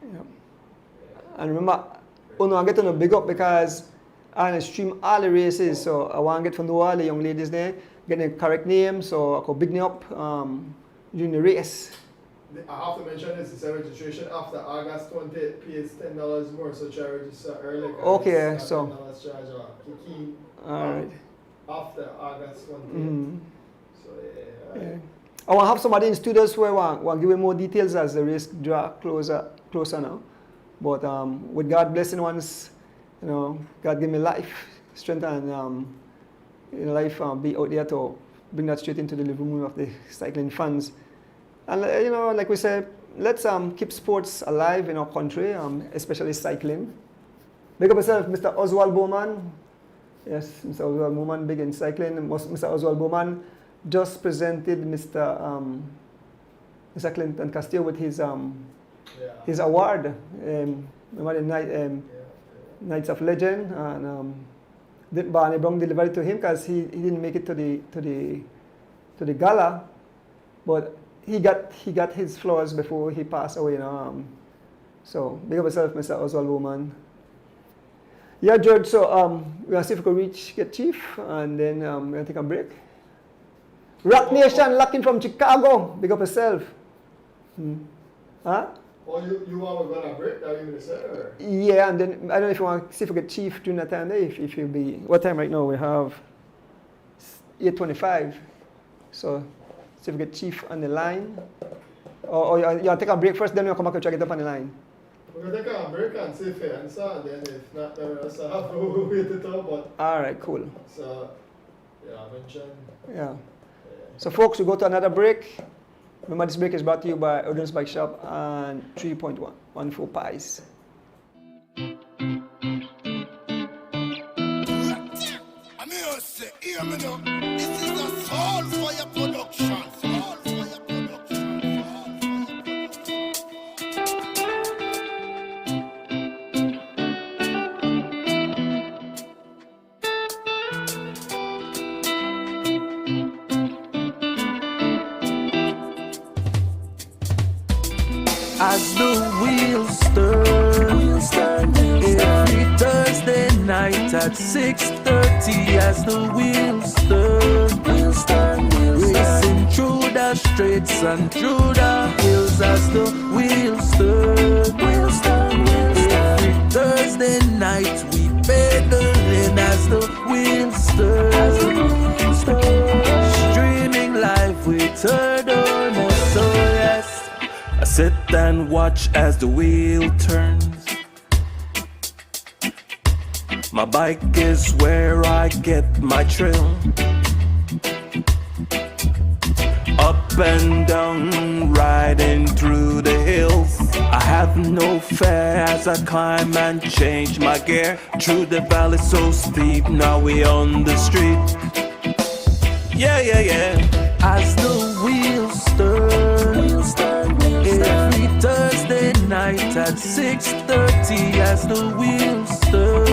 Yeah. And remember, I get to big up because I stream all the races, so I want to get to know all the young ladies there, get the correct name, so I could big me up during the race. I have to mention this, it's a registration after August 20th, pays $10 more, so try to register early. Okay, so. $10 charge or kiki. Alright. After August 20th. So yeah. I want to have somebody in studios who want to give you more details as the race draw closer now. But with God blessing once, God give me life, strength and life be out there to bring that straight into the living room of the cycling fans. And like we said, let's keep sports alive in our country, especially cycling. Big up yourself, Mr. Oswald Bowman. Yes, Mr. Oswald Bowman, big in cycling. Mr. Oswald Bowman just presented Mr. Clinton Castillo with his award. Remember the Knights of Legend, and Barney Brown delivered it to him because he didn't make it to the gala, but he got his flowers before he passed away. So big up yourself, Mr. Oswald Bowman. Yeah, George. So we're gonna see if we can get Chief, and then we're gonna take a break. Rock Nation, locking from Chicago. Big up yourself. Huh? Oh, you want to go on a break? Are you going to say? Or? Yeah, and then I don't know if you want to see if we get Chief during that time there. If you'll be, what time right now? We have 8:25. So see if we get Chief on the line. Or you take a break first, then we'll come back and try to get up on the line. We're going to take a break and see if you answer, and then if not, then we'll also have to wait it out. But all right, cool. So, yeah, I mentioned. Yeah. So folks, we go to another break. Remember, this break is brought to you by Ordnance Bike Shop and 3.14 Pies. This is a Soul Fire production. as the wheels turn. Every Thursday night at 6:30 as the wheels turn. Racing through the streets and through the hills as the wheels turn. Every Thursday night we pedaling as the wheels turn. Streaming live with Turtle, so yes. I sit and watch as the wheel turns. My bike is where I get my thrill. Up and down, riding through the hills. I have no fear as I climb and change my gear. Through the valley so steep, now we on the street. Yeah, yeah, yeah. As the wheels turn. Every Thursday night at 6:30 as the wheels turn.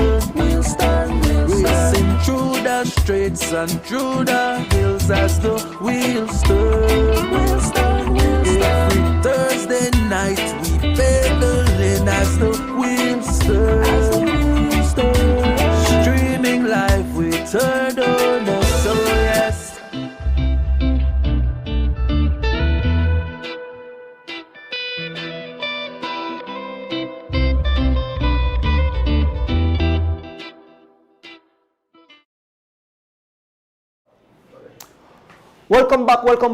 Racing through the streets and through the hills as the wheels turn. Every Thursday night we pedaling as the wheels turn. Streaming live with Turtle, so yes. Welcome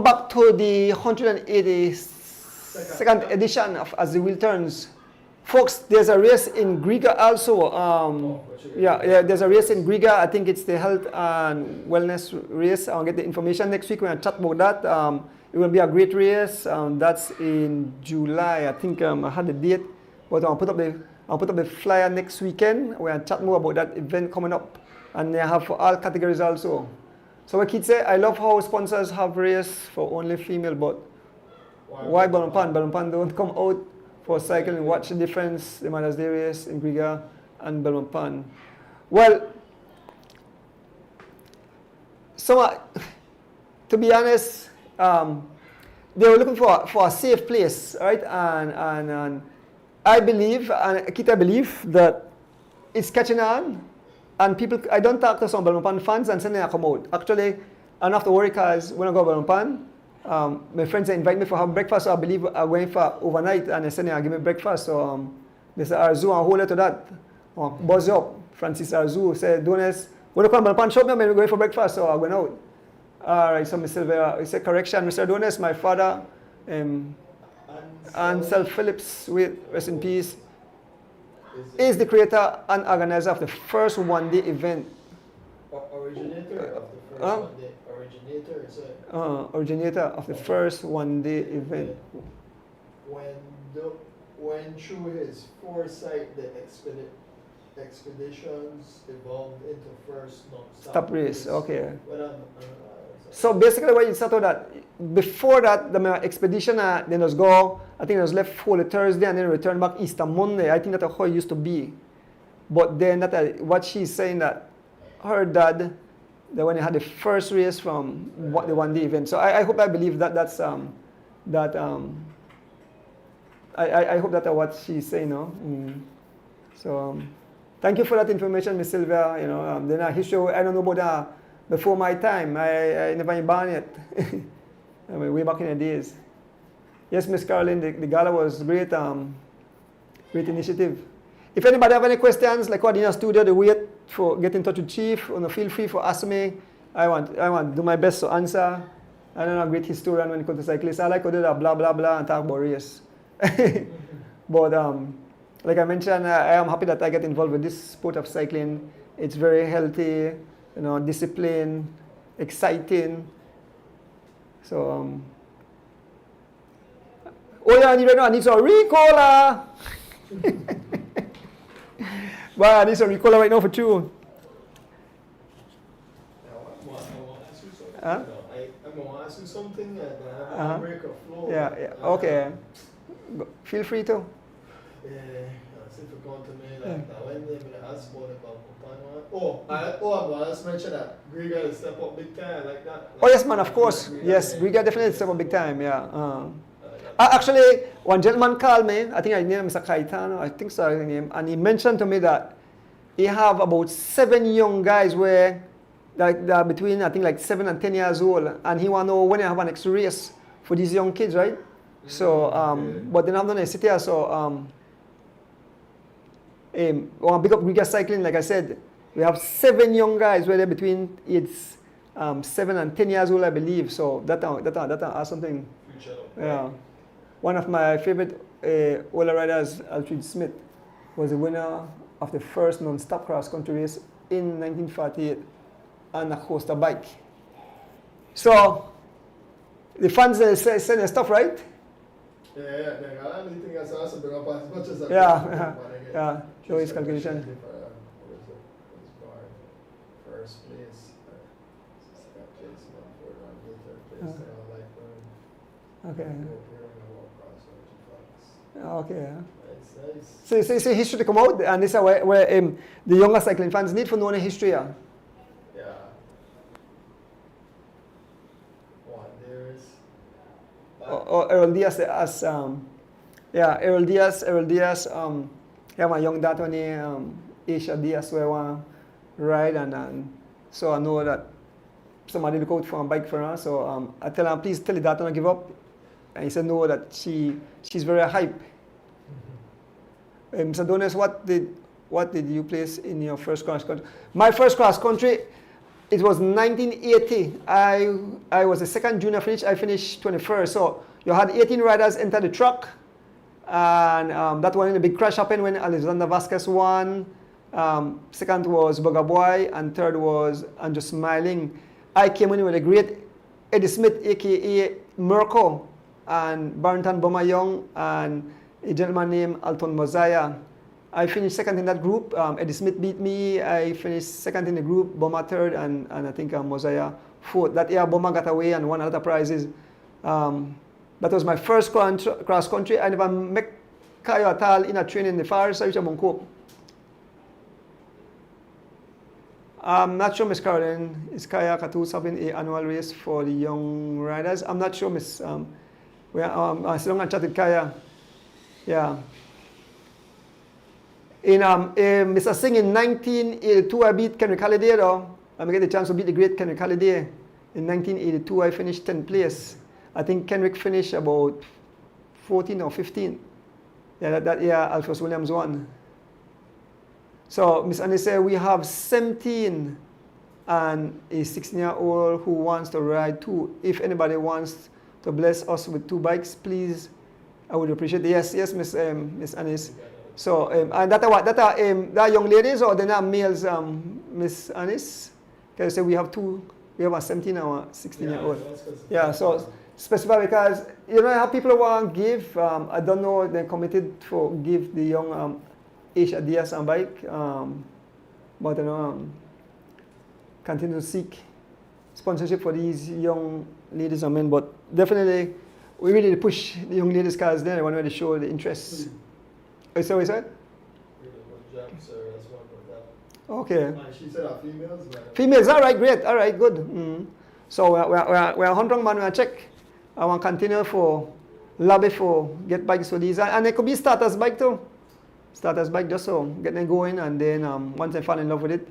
back to the 182nd edition of As the Wheel Turns. Folks, there's a race in Griga also. There's a race in Griga. I think it's the health and wellness race. I'll get the information next week. We're going to chat about that. It will be a great race. That's in July. I think I had the date, but I'll put up the flyer next weekend. We're going to chat more about that event coming up. And they have for all categories also. So what kids say, I love how sponsors have race for only female, but why Balumpan? Balumpan don't come out for cycling. Watch the difference, the Mother's Day race in Griga and Balumpan. Well, so to be honest, they were looking for a safe place, right? And I believe, and Kita believe that it's catching on. And people, I don't talk to some Balumpan fans and suddenly I come out. Actually, I don't have to worry because when I go to Balumpan, my friends invite me for have breakfast, so I believe I'm going for overnight and they suddenly give me breakfast. So they say, Arzu, I'll hold it to that. Buzz up. Francis Arzu said, Donis, when I come to Balumpan, show me, I'm going for breakfast, so I went out. All right, so Mr. Silvera, he said, correction, Mr. Donis, my father, Ansel Phillips, rest in peace, is the creator and organizer of the first one-day event. Originator of the first one-day. Originator, is it? Originator of the first one-day event. When through his foresight, the expeditions evolved into first non-stop race. Okay. Well, so basically what you said that before that the expedition then was go, I think it was left Holy Thursday and then return back Easter Monday. I think that's how it used to be. But then what she's saying that her dad, that when he had the first race from the one-day event. So I hope, I believe that I hope that's what she's saying, no? So thank you for that information, Miss Sylvia. You know, then a history I don't know about that. Before my time, I never been born yet. I mean, way back in the days. Yes, Miss Caroline, the gala was great. Great initiative. If anybody have any questions, like what in the studio, the wait for get in touch with Chief, feel free for ask me. I want to do my best to answer. I'm not a great historian when it comes to cyclists. I like to do that blah blah blah and talk about race. But like I mentioned, I am happy that I get involved with this sport of cycling. It's very healthy. You know, discipline, exciting. So, oh yeah, I need some Ricola. Well, I need some Ricola right now for two. I'm going to ask you something and I break a flow. Yeah, okay. Feel free to. Yeah, if you come to me like that, when they ask about I just mentioned that Griga will step up big time like that. Oh yes, man, of course. Yes, Griga definitely step up big time. Yeah. Actually, one gentleman called me, I think I named Mr. Caetano, I think so, his name, and he mentioned to me that he have about 7 young guys where they're between, I think, like 7 and 10 years old, and he want to know when they have an extra race for these young kids, right? So, but they don't have none in the city, so we want to pick up Greek cycling, like I said. We have 7 young guys where they're between 7 and 10 years old, I believe. So that are something. Yeah. One of my favorite older riders, Alfred Smith, was the winner of the first non-stop cross-country race in 1948 on a coaster bike. So the fans send their stuff, right? Yeah. Show his calculation. First place, second place, third place, okay. Okay. Nice. So history to come out, and this is where the younger cycling fans need to know the history. Yeah. What there is. Errol Diaz as Errol Diaz have a young daughter named Asia Diaz where I want to ride, and so I know that somebody look out for a bike for her. So I tell her, please tell the daughter not give up. And he said no, that she's very hype. Mr. Donis, what did you place in your first cross country? My first cross country, it was 1980. I was the second junior finish. I finished 21st. So you had 18 riders enter the truck, and that one in the big crash happened when Alexander Vasquez won. Second was Bugger Boy, and third was Andrew Smiling. I came in with a great Eddie Smith, aka Merkel, and Barrington Bomber Young, and a gentleman named Alton Mosiah. I finished second in that group. Eddie Smith beat me. I finished second in the group, Bomber third, and I think Mosiah fourth. That year, Bomber got away and won other prizes. That was my first cross country. I never met Kayo at all in a training in the Far East of Moncope. I'm not sure, Miss Caroline. Is Kaya Katus having an annual race for the young riders? I'm not sure, Miss. I still don't chat with Kaya. Yeah. In Mr. Singh in 1982, I beat Kenrick Halliday, though. I get the chance to beat the great Kenrick Halliday. In 1982, I finished 10th place. I think Kenrick finished about 14 or 15. Yeah, that year Alphonse Williams won. So Miss Annie said we have 17 and a 16-year-old who wants to ride 2. If anybody wants to bless us with 2 bikes, please, I would appreciate it. Yes, Miss Anis. So and that young ladies or they're not males, Miss Anis? Can you say we have 2? We have a 17 and a 16-year-old. Yeah, so specify because you know how people want to give. I don't know they're committed to give the young Asia Diaz and bike, but you know, continue to seek sponsorship for these young ladies and men. But definitely, we really push the young ladies because they want to show the interest. So we said. Okay. She said females. Females, all right, great, all right, good. So we're 100 man. We check. I want to continue for lobby for get bikes for these, and it could be starters bike too. Starters bike just so get them going, and then once they fall in love with it,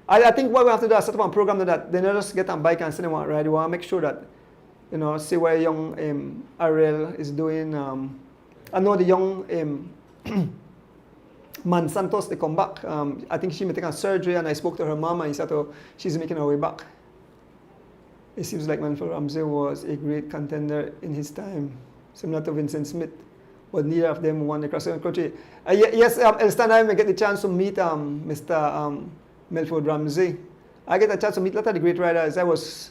I think what we have to do is set up a program that they not just get on bike and say they want to ride. We want to make sure that see where young Ariel is doing. I know the young Man Santos, they come back. I think she may take a surgery, and I spoke to her mom, and he said she's making her way back. It seems like Manfred Ramsey was a great contender in his time, similar to Vincent Smith, but neither of them won the cross-country. Yes, Elston and I may get the chance to meet Mr. Milford Ramsey. I get a chance to meet a lot of the great riders. I was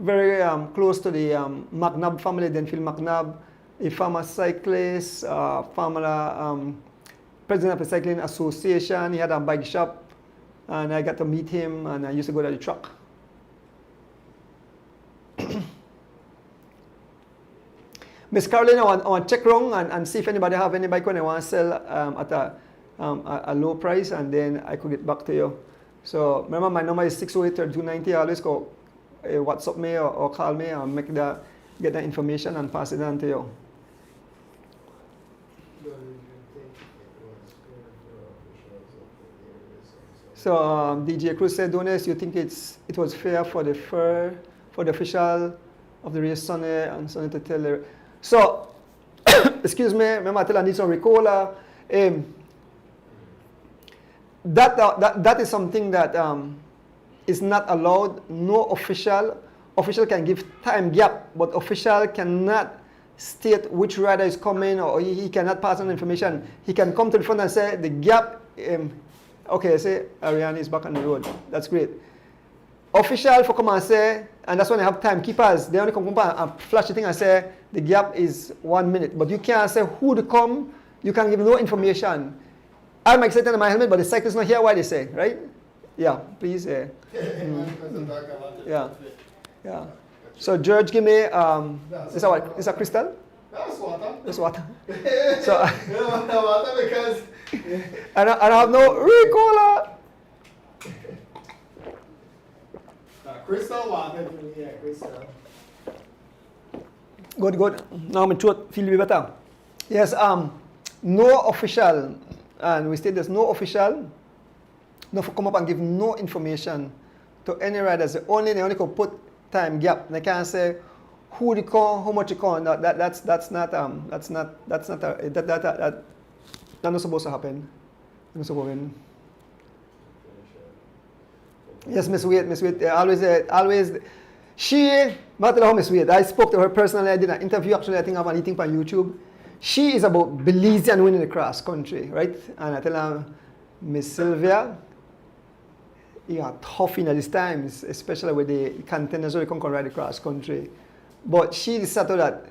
very close to the McNabb family, Denfield McNabb, a former cyclist, former president of the Cycling Association. He had a bike shop, and I got to meet him, and I used to go to the truck. Miss Caroline, I want to check wrong and see if anybody have any bike when they want to sell at a low price, and then I could get back to you. So remember, my number is 608-3290. Always go WhatsApp me or call me and get that information and pass it on to you. don't even think it was fair for officials of the areas and So DJ Cruz said, Donis, you think it was fair for the official of the race Sunday and Sunday to tell the... So, excuse me, remember I tell I need some Ricola. That is something that is not allowed. No official can give time gap, but official cannot state which rider is coming, or he cannot pass on information. He can come to the front and say the gap. Okay, say Ariane is back on the road. That's great. Official for come and say, and that's when they have timekeepers. They only come and flash the thing and say the gap is 1 minute. But you can't say who to come. You can give no information. I'm excited in my helmet, but the cyclist not hear what they say, right? Yeah, please. Yeah. Yeah. So George, give me. Is that what? Is that crystal? That's water. That's water. So water because I don't have no Ricola. crystal water for me, yeah, crystal. Good. Now my throat feel better. Yes. No official, and we state there's no official. No for come up and give no information to any riders. They only can put time gap. They can't say who they call, how much they call. No, that's not that's not supposed to happen. Not supposed to happen. Yes, Miss Wade, always. She, not how Miss Wade. I spoke to her personally. I did an interview. Actually, I think I have an eating on YouTube. She is about Belize and winning the cross country, right? And I tell her, Miss Sylvia, you are tough in these times, especially with the contenders who can ride the cross country. But she decided that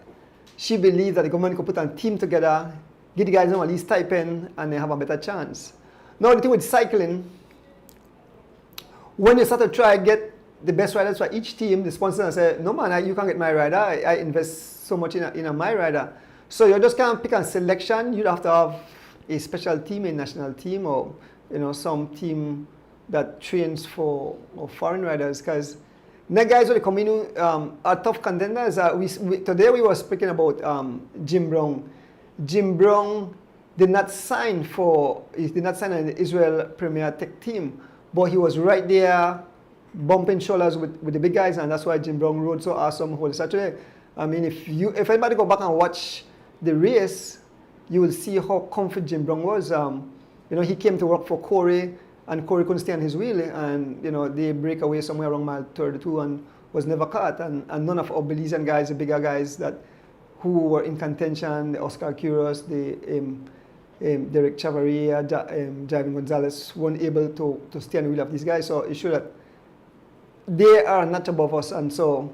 she believes that the government could put a team together, get the guys on at least stipend, and they have a better chance. Now the thing with cycling, when you start to try to get the best riders for each team, the sponsor say, no man, you can't get my rider. I invest so much in my rider. So you just can't pick a selection. You have to have a special team, a national team, or some team that trains for foreign riders, because the guys who come in are tough contenders. Today we were speaking about Jim Brown. Jim Brown did not sign on the Israel Premier Tech team, but he was right there bumping shoulders with the big guys, and that's why Jim Brown rode so awesome whole Saturday. I mean, if anybody go back and watch the race, you will see how confident Jim Brown was. He came to work for Corey, and Corey couldn't stay on his wheel, and they break away somewhere around mile 32 and was never caught. And none of our Belizean guys, the bigger guys who were in contention, the Oscar Curios, the Derek Chavarria, Javin Gonzalez, weren't able to stay on the wheel of these guys. So it showed that they are not above us, and so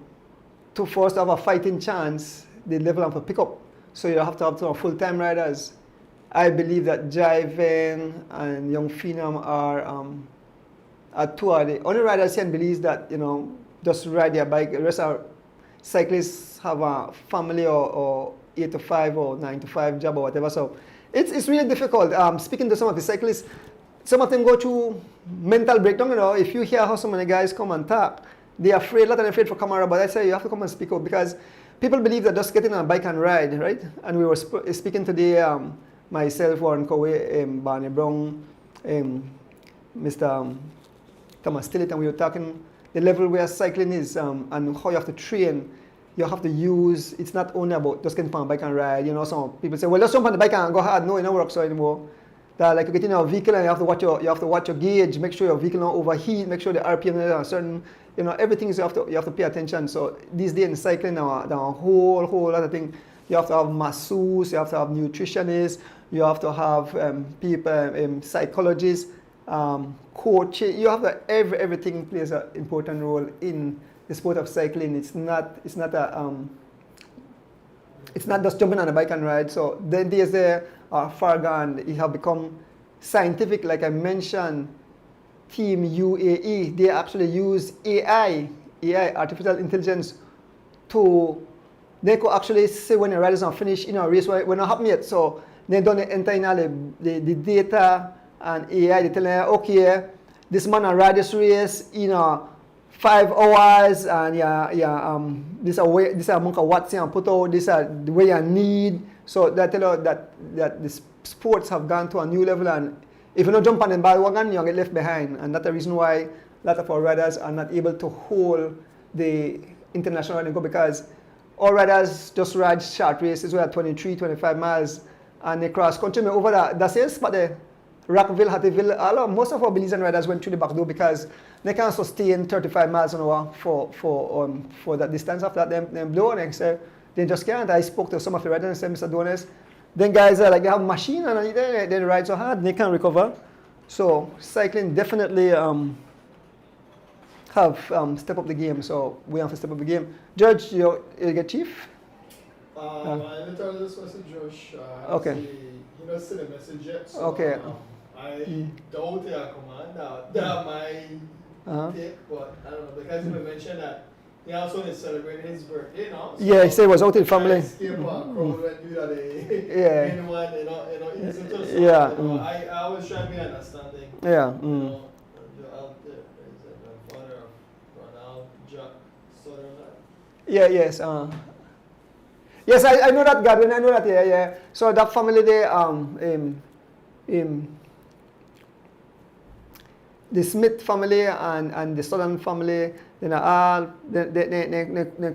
for us to have a fighting chance, the level have to pick up. So you have to have some full-time riders. I believe that Javin and Young Phenom are two of the only riders here in Belize that just ride their bike. The rest are cyclists have a family or 8 to 5 or 9 to 5 job or whatever. So it's really difficult. Speaking to some of the cyclists, some of them go through mental breakdown. If you hear how so many guys come and talk, they're afraid, not afraid for camera, but I say you have to come and speak up, because people believe that just getting on a bike and ride, right? And we were speaking today, myself, Warren Cowie, Barney Brown, Mr. Thomas Tillett, and we were talking the level where cycling is and how you have to train. You have to use, it's not only about just getting on a bike and ride. Some people say, well, just jump on the bike and go hard. No, it don't work so anymore. That like you get in a vehicle and you have to watch your gauge, make sure your vehicle don't overheat, make sure the RPM is certain. Everything is you have to pay attention. So these days in cycling, there are a whole lot of things. You have to have masseurs, you have to have nutritionists, you have to have people, psychologists, coaches. You have to everything plays an important role in the sport of cycling. It's not just jumping on a bike and ride. So the days there are far gone. It have become scientific, like I mentioned. Team UAE, they actually use AI, artificial intelligence, they could actually say when the riders are finished in a race, we're not happy yet. So they don't enter in all the data and AI. They tell them, okay, this man will ride this race in 5 hours, and this is amount of watts you put out, this is the way you need, So that tell you that the sports have gone to a new level, and if you don't jump on the bandwagon, you get left behind, and that's the reason why a lot of our riders are not able to hold the international riding go, because all riders just ride short races where 23, 25 miles, and they cross country. Over that same spot there, Rockville, Hattieville, most of our Belizean riders went through the back door because they can't sustain 35 miles an hour for that distance. After that, them blow, and they just can't. I spoke to some of the riders and said, Mr. Donis, then guys are like, they have a machine and they ride so hard, they can't recover. So cycling definitely have step up the game. So we have to step up the game. Judge, you get chief? I literally just messaged Josh. Okay. He not seen the message yet. So, okay. I doubt he'll command that might take, but I don't know, because he mentioned that he also is celebrating his birthday now. So yeah, he said he was out with family. Yeah. Anyone, easy to so, yeah. I always try to be understanding. Yeah. Out there, the father of Ronald, Jack, Sutherland. Yeah, yes. Yes, I know that, Godwin. I know that. Yeah. So that family, the Smith family and the Sutherland family, they're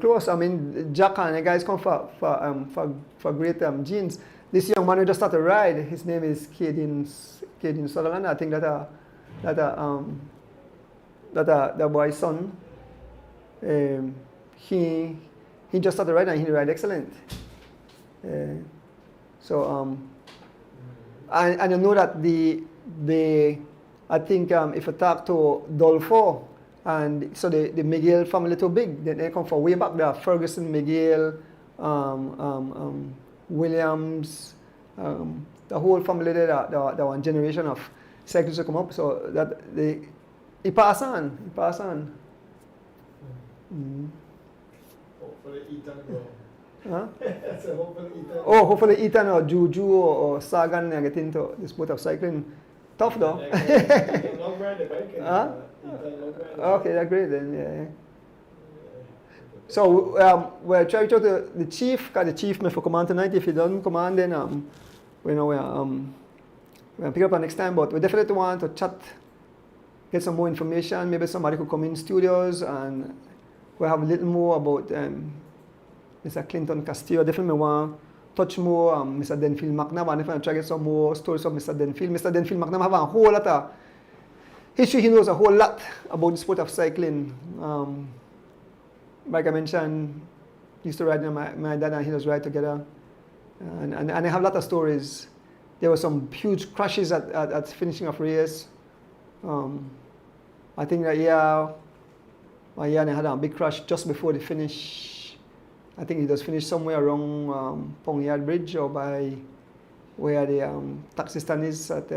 close. I mean, Jack and the guys come for great genes. This young man who just started to ride, his name is Caden Sutherland. I think that boy's son, he just started riding and he ride excellent. And you know that I think if you talk to Dolfo, and so the McGill family too big, they come from way back there. Ferguson, McGill, Williams, the whole family there, that one generation of cyclists come up. So that he pass on. Hopefully Ethan go. Huh? So hopefully Ethan. Oh, hopefully Ethan or Juju or Sagan get into the sport of cycling. Tough though. Ethan long ride the bike. Huh? Ethan long ride. Okay, that's great then. Yeah. So we're trying to talk to the chief, because the chief may for command tonight. If he doesn't command, then we'll pick up next time. But we definitely want to chat, get some more information. Maybe somebody could come in studios and we'll have a little more about Mr. Clinton Castillo. Definitely want to touch more Mr. Denfield McNabb, and if I try to get some more stories from Mr. Denfield. Mr. Denfield McNabb have a whole lot of history. He knows a whole lot about the sport of cycling. Like I mentioned, used to ride with my dad and he was ride together. And I have a lot of stories. There were some huge crashes at finishing of race. I think that year and I had a big crash just before the finish. I think it was finished somewhere around Pong Yard Bridge or by where the taxi stand is at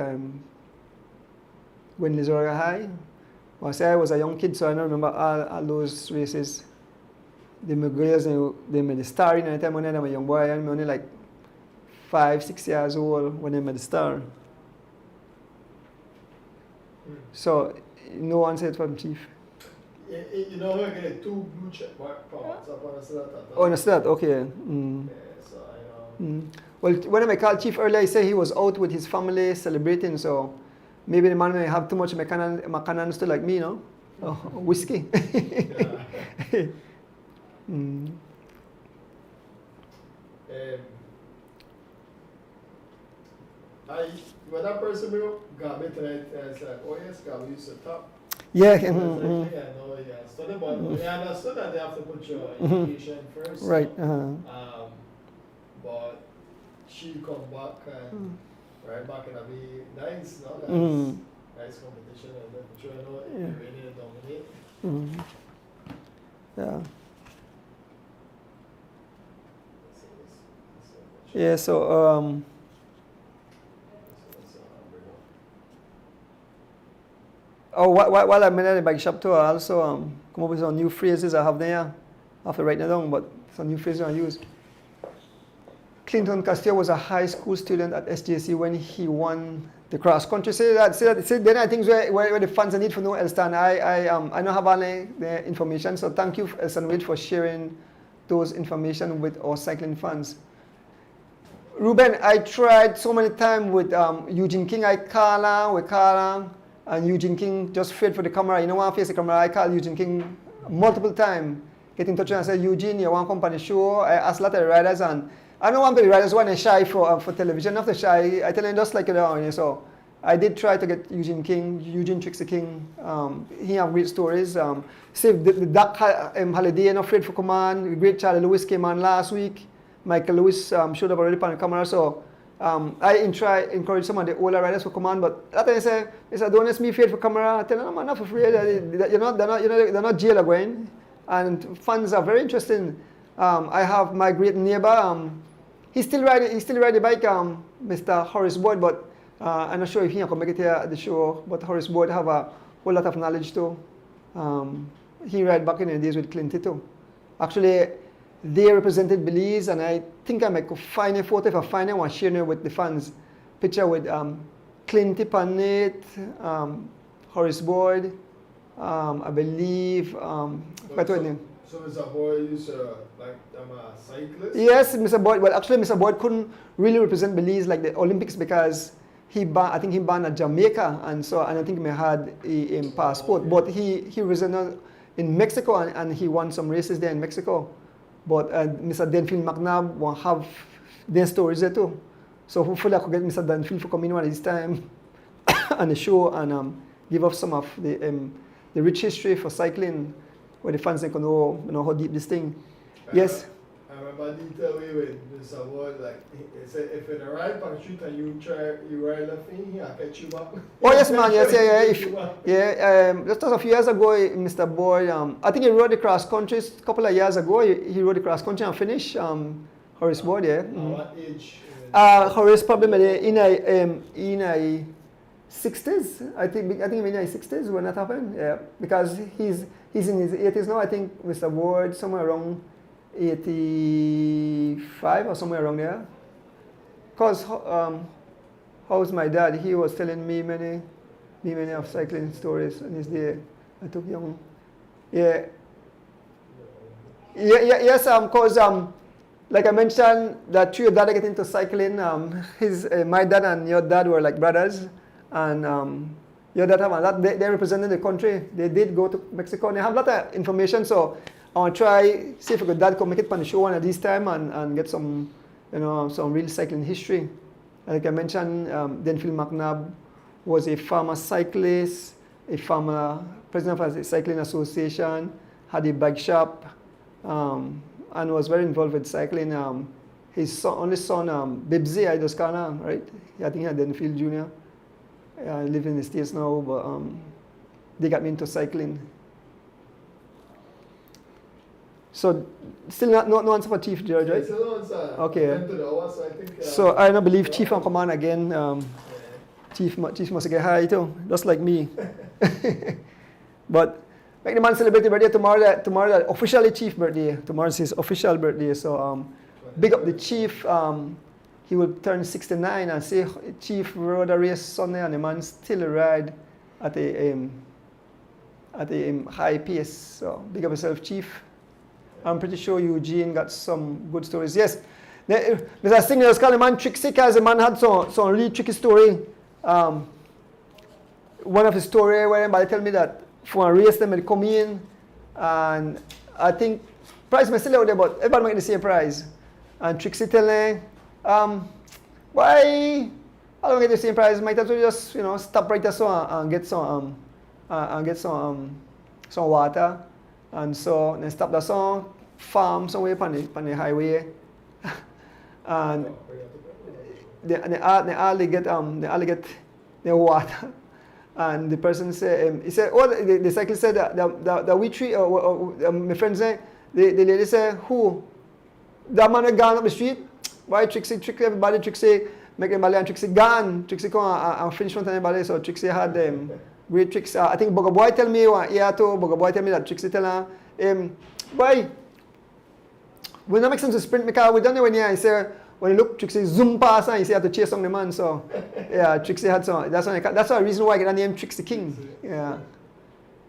Winlisora High. I was a young kid, so I don't remember all those races. The McGrails, they made the star in the time when I was a young boy. I'm only like 5-6 years old when they made the star. So no one said from Chief. You know, we're getting 2 blue check mark points up on the start. Oh, on the start, okay. Yeah, so I know. Well, when I called Chief earlier, he said he was out with his family celebrating, so maybe the man may have too much Macanan still like me, no? Oh, whiskey. Yeah. When that person got me tonight, I said, oh yes, God, we used to talk. Yeah. I know, yeah. So I understood that they have to put your education first. Right. But she come back and right back and be nice, no? Nice competition, and then sure I know you really dominate. Yeah. Yeah, so while I'm in the bike shop too, I also come up with some new phrases I have there. I have to write them down, but some new phrases I use. Clinton Castillo was a high school student at SJC when he won the cross country. Say then I think where the fans need for know Elstan. I don't have any the information, so thank you, Elstan Wade, for sharing those information with our cycling fans. Ruben, I tried so many times with Eugene King. I call him, and Eugene King just afraid for the camera. You know, one face the camera. I call Eugene King multiple times. Get in touch with him and say, Eugene, you want to come on the show? I asked a lot of the riders, and I know one of the riders want to shy for television. After shy, I tell him just like it down. So I did try to get Eugene Trixie King. He have great stories. Say the Doc Holiday, not afraid for command. The great Charlie Lewis came on last week. Michael Lewis showed up already on the camera. So I encourage some of the older riders to come on. But that time they say, don't let me afraid for camera. I tell them, I'm not afraid. They're not jail going. And fans are very interesting. I have my great neighbor. He still ride the bike, Mr. Horace Boyd, but I'm not sure if he can make it here at the show. But Horace Boyd have a whole lot of knowledge too. He ride back in the days with Clinty too. Actually, they represented Belize, and I think I might find a photo. If I find it, I want to share it with the fans. Picture with Clinty Panit, Horace Boyd, I believe. So Mr. Boyd is like a cyclist? Yes, Mr. Boyd. Well, actually, Mr. Boyd couldn't really represent Belize like the Olympics because I think he banned at Jamaica, and I think he had a passport. But he represented in Mexico, and he won some races there in Mexico. But Mr. Denfield McNabb will have their stories there too. So hopefully I could get Mr. Denfield for coming one of this time on the show and give us some of the rich history for cycling, where the fans can know how deep this thing. Yes. I remember detail way with Mr. Boyd, like he said, if it arrive on the street and you ride left in, he'll catch you back. Oh yes, man. Yes, just a few years ago, Mr. Boyd, I think he rode the cross country a couple of years ago. He rode the cross country and finished. Horace Boyd, yeah. What age? Horace probably in a 60s. I think in his 60s when that happened. Yeah, because he's in his 80s now. I think Mr. Boyd somewhere around 85 or somewhere around there. Because how's my dad? He was telling me many of cycling stories in his day. I took young. Yeah. Yes. Because like I mentioned, that your dad get into cycling. My dad and your dad were like brothers, and your dad have a lot. They represented the country. They did go to Mexico, and they have a lot of information. So I want to try see if dad can make it on the show one of these time and get some some real cycling history. Like I mentioned, Denfield McNabb was a farmer cyclist, a farmer president of a cycling association, had a bike shop, and was very involved with cycling. His only son, Bibsy, I just call him, right? I think he had Denfield Jr. I live in the States now, but they got me into cycling. So, still no answer for Chief George, right? Still no answer. Okay. So I think. So I don't believe Chief on command again. Chief must get high too, just like me. But make the man celebrate his birthday tomorrow. Officially Chief birthday. Tomorrow's his official birthday. So big up the Chief. He will turn 69 and say Chief rode a race Sunday and the man still ride at a high pace. So big up yourself, Chief. I'm pretty sure Eugene got some good stories. Yes, there's a thing that was called the man Trixie, because the man had some really tricky story. One of his story where everybody tell me that for a race them they come in, and I think price may still out there, but everybody make the same price. And Trixie tell me, why I don't get the same price? Might as well just stop right there and get some water. And so they stop the song, farm somewhere on the highway, and they all get the water. And the person said, he said, the cyclist said that we treat, my friend said, the lady said, who? That man had gone up the street. Why Trixie everybody? Trixie make everybody and Trixie gone. Trixie come and finish front of everybody. So Trixie had great tricks. I think Bugger Boy tell me Bugger Boy tell me that Trixie tell her, boy, we don't make sense to sprint because we don't know when you say when you look Trixie zoom past and you say you have to chase on the man. So yeah, Trixie had some. That's the reason why I get the name Trixie King. Yeah.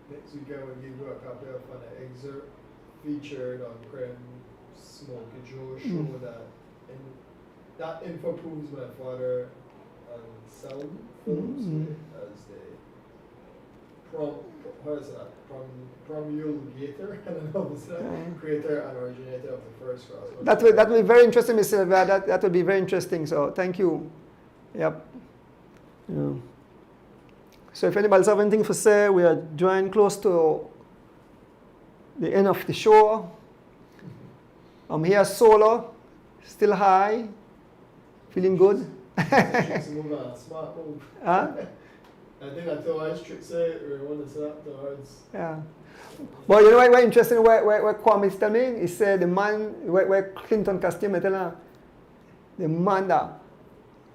Next week I will give you a copy of an excerpt featured on Creme Smokey Joe show that info proves my father and sound films as the promulgator and obviously creator and originator of the first crossword. That will be very interesting, Mr. Silva. That will be very interesting. So thank you. Yep. Yeah. So if anybody have anything to say, we are drawing close to the end of the show. I'm here solo, still high, feeling good. Smart move. Huh? I think that's why Strict say we want to set up the odds. Yeah. But you know what interesting where Kwame is telling me? He said the man where Clinton Castillo tell him, the man that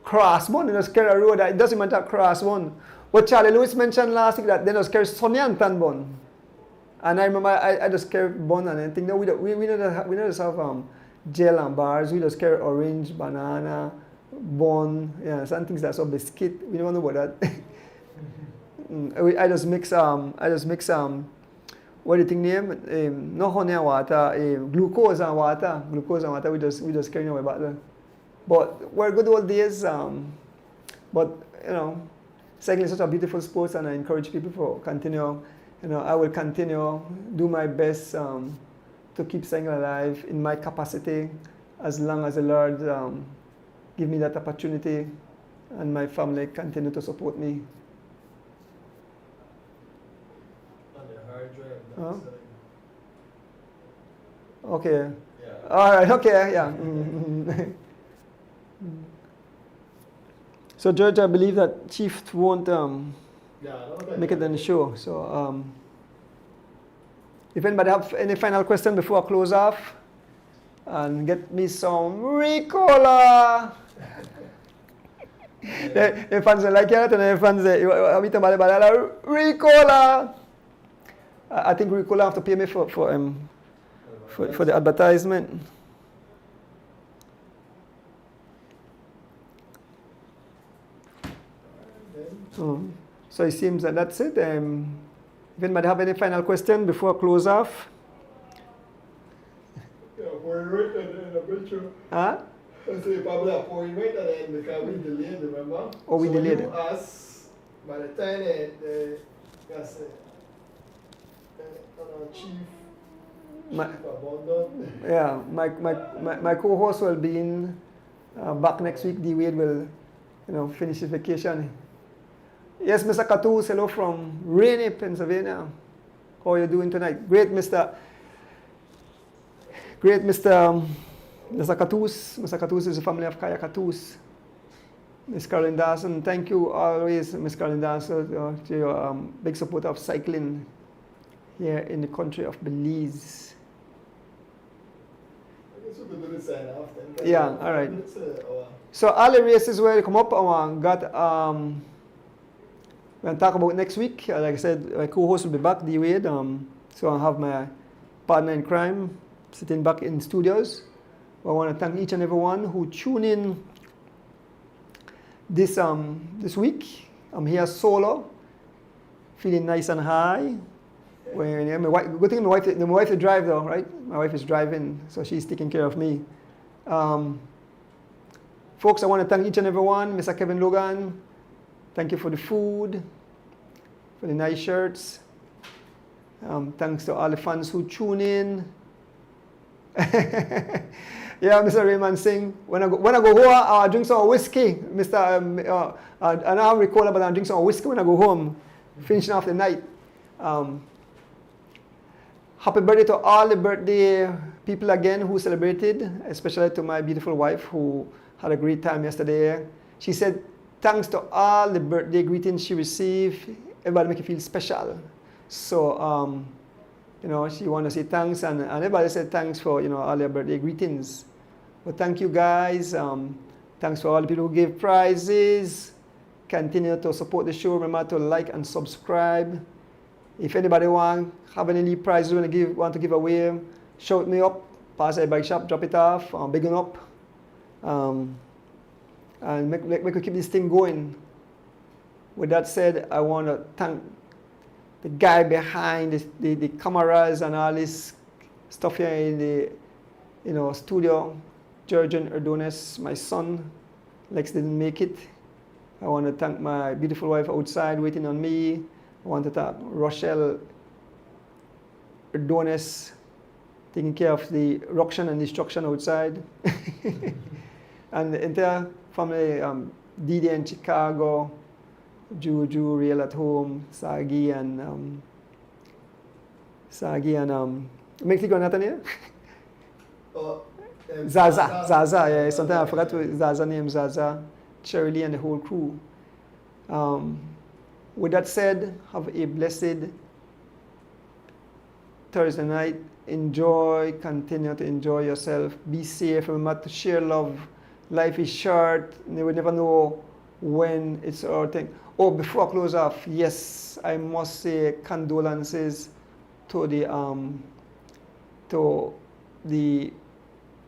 cross one, just carry a road that it doesn't matter cross one. What Charlie Lewis mentioned last week that they just carry Sonny and Tan bun. And I remember I just carry bun and anything. No, we don't just have gel and bars. We just carry orange, banana, bun, yeah, some things that's a biscuit. We don't know about that. I just mix what do you think name? No honey and water, glucose and water. Glucose and water we just carry away back there. But we're good old days. But you know, cycling is such a beautiful sport, and I encourage people to continue. You know, I will continue, do my best to keep cycling alive in my capacity, as long as the Lord give me that opportunity, and my family continue to support me. Okay. Yeah. All right. Okay. Yeah. So George, I believe that Chief won't make it in the show. So if anybody have any final question before I close off, and get me some Ricola. The fans like it, and the fans say, Ricola. I think Ricola have to pay me for the advertisement. So it seems that that's it. If anybody have any final question before I close off? Yeah, pour it right in the picture. Huh? I say probably a pour it right at the end because we delayed, remember? Oh, we delayed. So us, by the time yes, chief abandoned. Yeah, my co-host will be in back next week. D Wade will, finish his vacation. Yes, Mr. Catus, hello from rainy Pennsylvania. How are you doing tonight? Great, Mr. Catus. Mr. Catus is the family of Kaya Catus. Miss Caroline Dawson, thank you always, Miss Caroline Dawson, to your big support of cycling here in the country of Belize. I guess we could do the sign off then. Yeah, all right. So all the races where they come up, we're going to talk about next week. Like I said, my co-host will be back, D Wade. So I'll have my partner in crime sitting back in studios. I want to thank each and everyone who tuned in this week. I'm here solo, feeling nice and high. Good thing my wife is drive though, right? My wife is driving, so she's taking care of me. Folks, I want to thank each and everyone. Mr. Kevin Logan, thank you for the food, for the nice shirts. Thanks to all the fans who tune in. Yeah, Mr. Raymond Singh. When I go home, I drink some whiskey. I don't recall, but I drink some whiskey when I go home, finishing off the night. Happy birthday to all the birthday people again who celebrated, especially to my beautiful wife who had a great time yesterday. She said, thanks to all the birthday greetings she received, everybody make you feel special. So, she want to say thanks, and everybody said thanks for, all their birthday greetings. But thank you guys. Thanks for all the people who gave prizes. Continue to support the show. Remember to like and subscribe. If anybody have any prizes want to give away, shout me up, pass a bike shop, drop it off, big one up. And make we keep this thing going. With that said, I want to thank the guy behind the cameras and all this stuff here in the studio. Georgian Erdones, my son. Lex didn't make it. I want to thank my beautiful wife outside waiting on me. I want to thank Rochelle Erdones, taking care of the ruction and destruction outside. And the entire family, Didi in Chicago, Juju, Real at home, Sagi and Mexico, Nathaniel? Zaza, yeah. Sometimes I forgot Zaza name, Zaza, Shirley and the whole crew. With that said, have a blessed Thursday night. Enjoy, continue to enjoy yourself. Be safe, remember to share love. Life is short, and you will never know when it's our thing. Oh, before I close off, yes, I must say condolences to the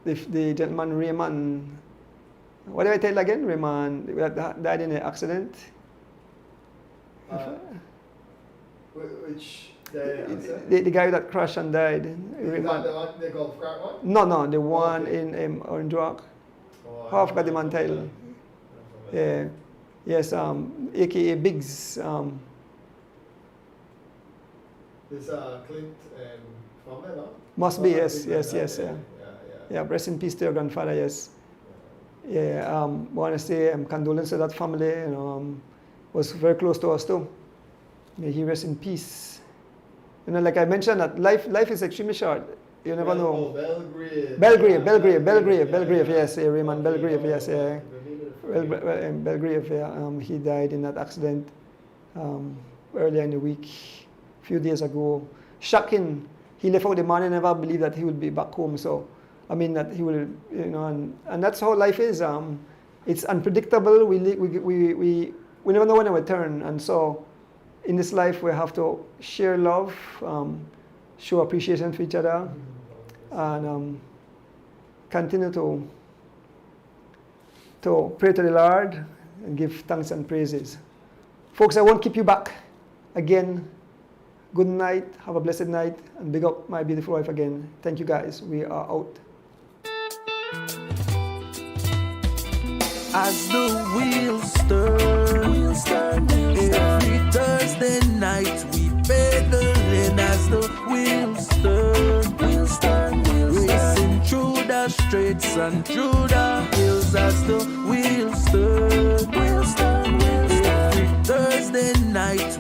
gentleman Raymond. What did I tell again? Raymond that died in an accident. Which day? The guy that crashed and died. The golf cart one? No, the one in Orange Rock. Oh, I forgot the man title. Yeah. Yes, aka Biggs. This Clint from there, no? Must be, yes, yeah. Rest in peace to your grandfather, yes. Yeah, I want to say condolences to that family, you know, was very close to us too. May he rest in peace. You know, like I mentioned, that life is extremely short. You never know. Belgrave, yes, Raymond Belgrave, yes, yeah. Belgrave, yeah. He died in that accident earlier in the week, a few days ago. Shocking. He left out the money, never believed that he would be back home. So, I mean, that he will, you know, and that's how life is. It's unpredictable. We never know when it will turn. And so, in this life, we have to share love, show appreciation for each other, and continue to pray to the Lord and give thanks and praises. Folks, I won't keep you back. Again, good night, have a blessed night, and big up my beautiful wife again. Thank you guys, we are out. As the wheels turn, every Thursday night we pedaling. As the wheels turn, racing through the streets and through the hills. As the wheels turn, every Thursday night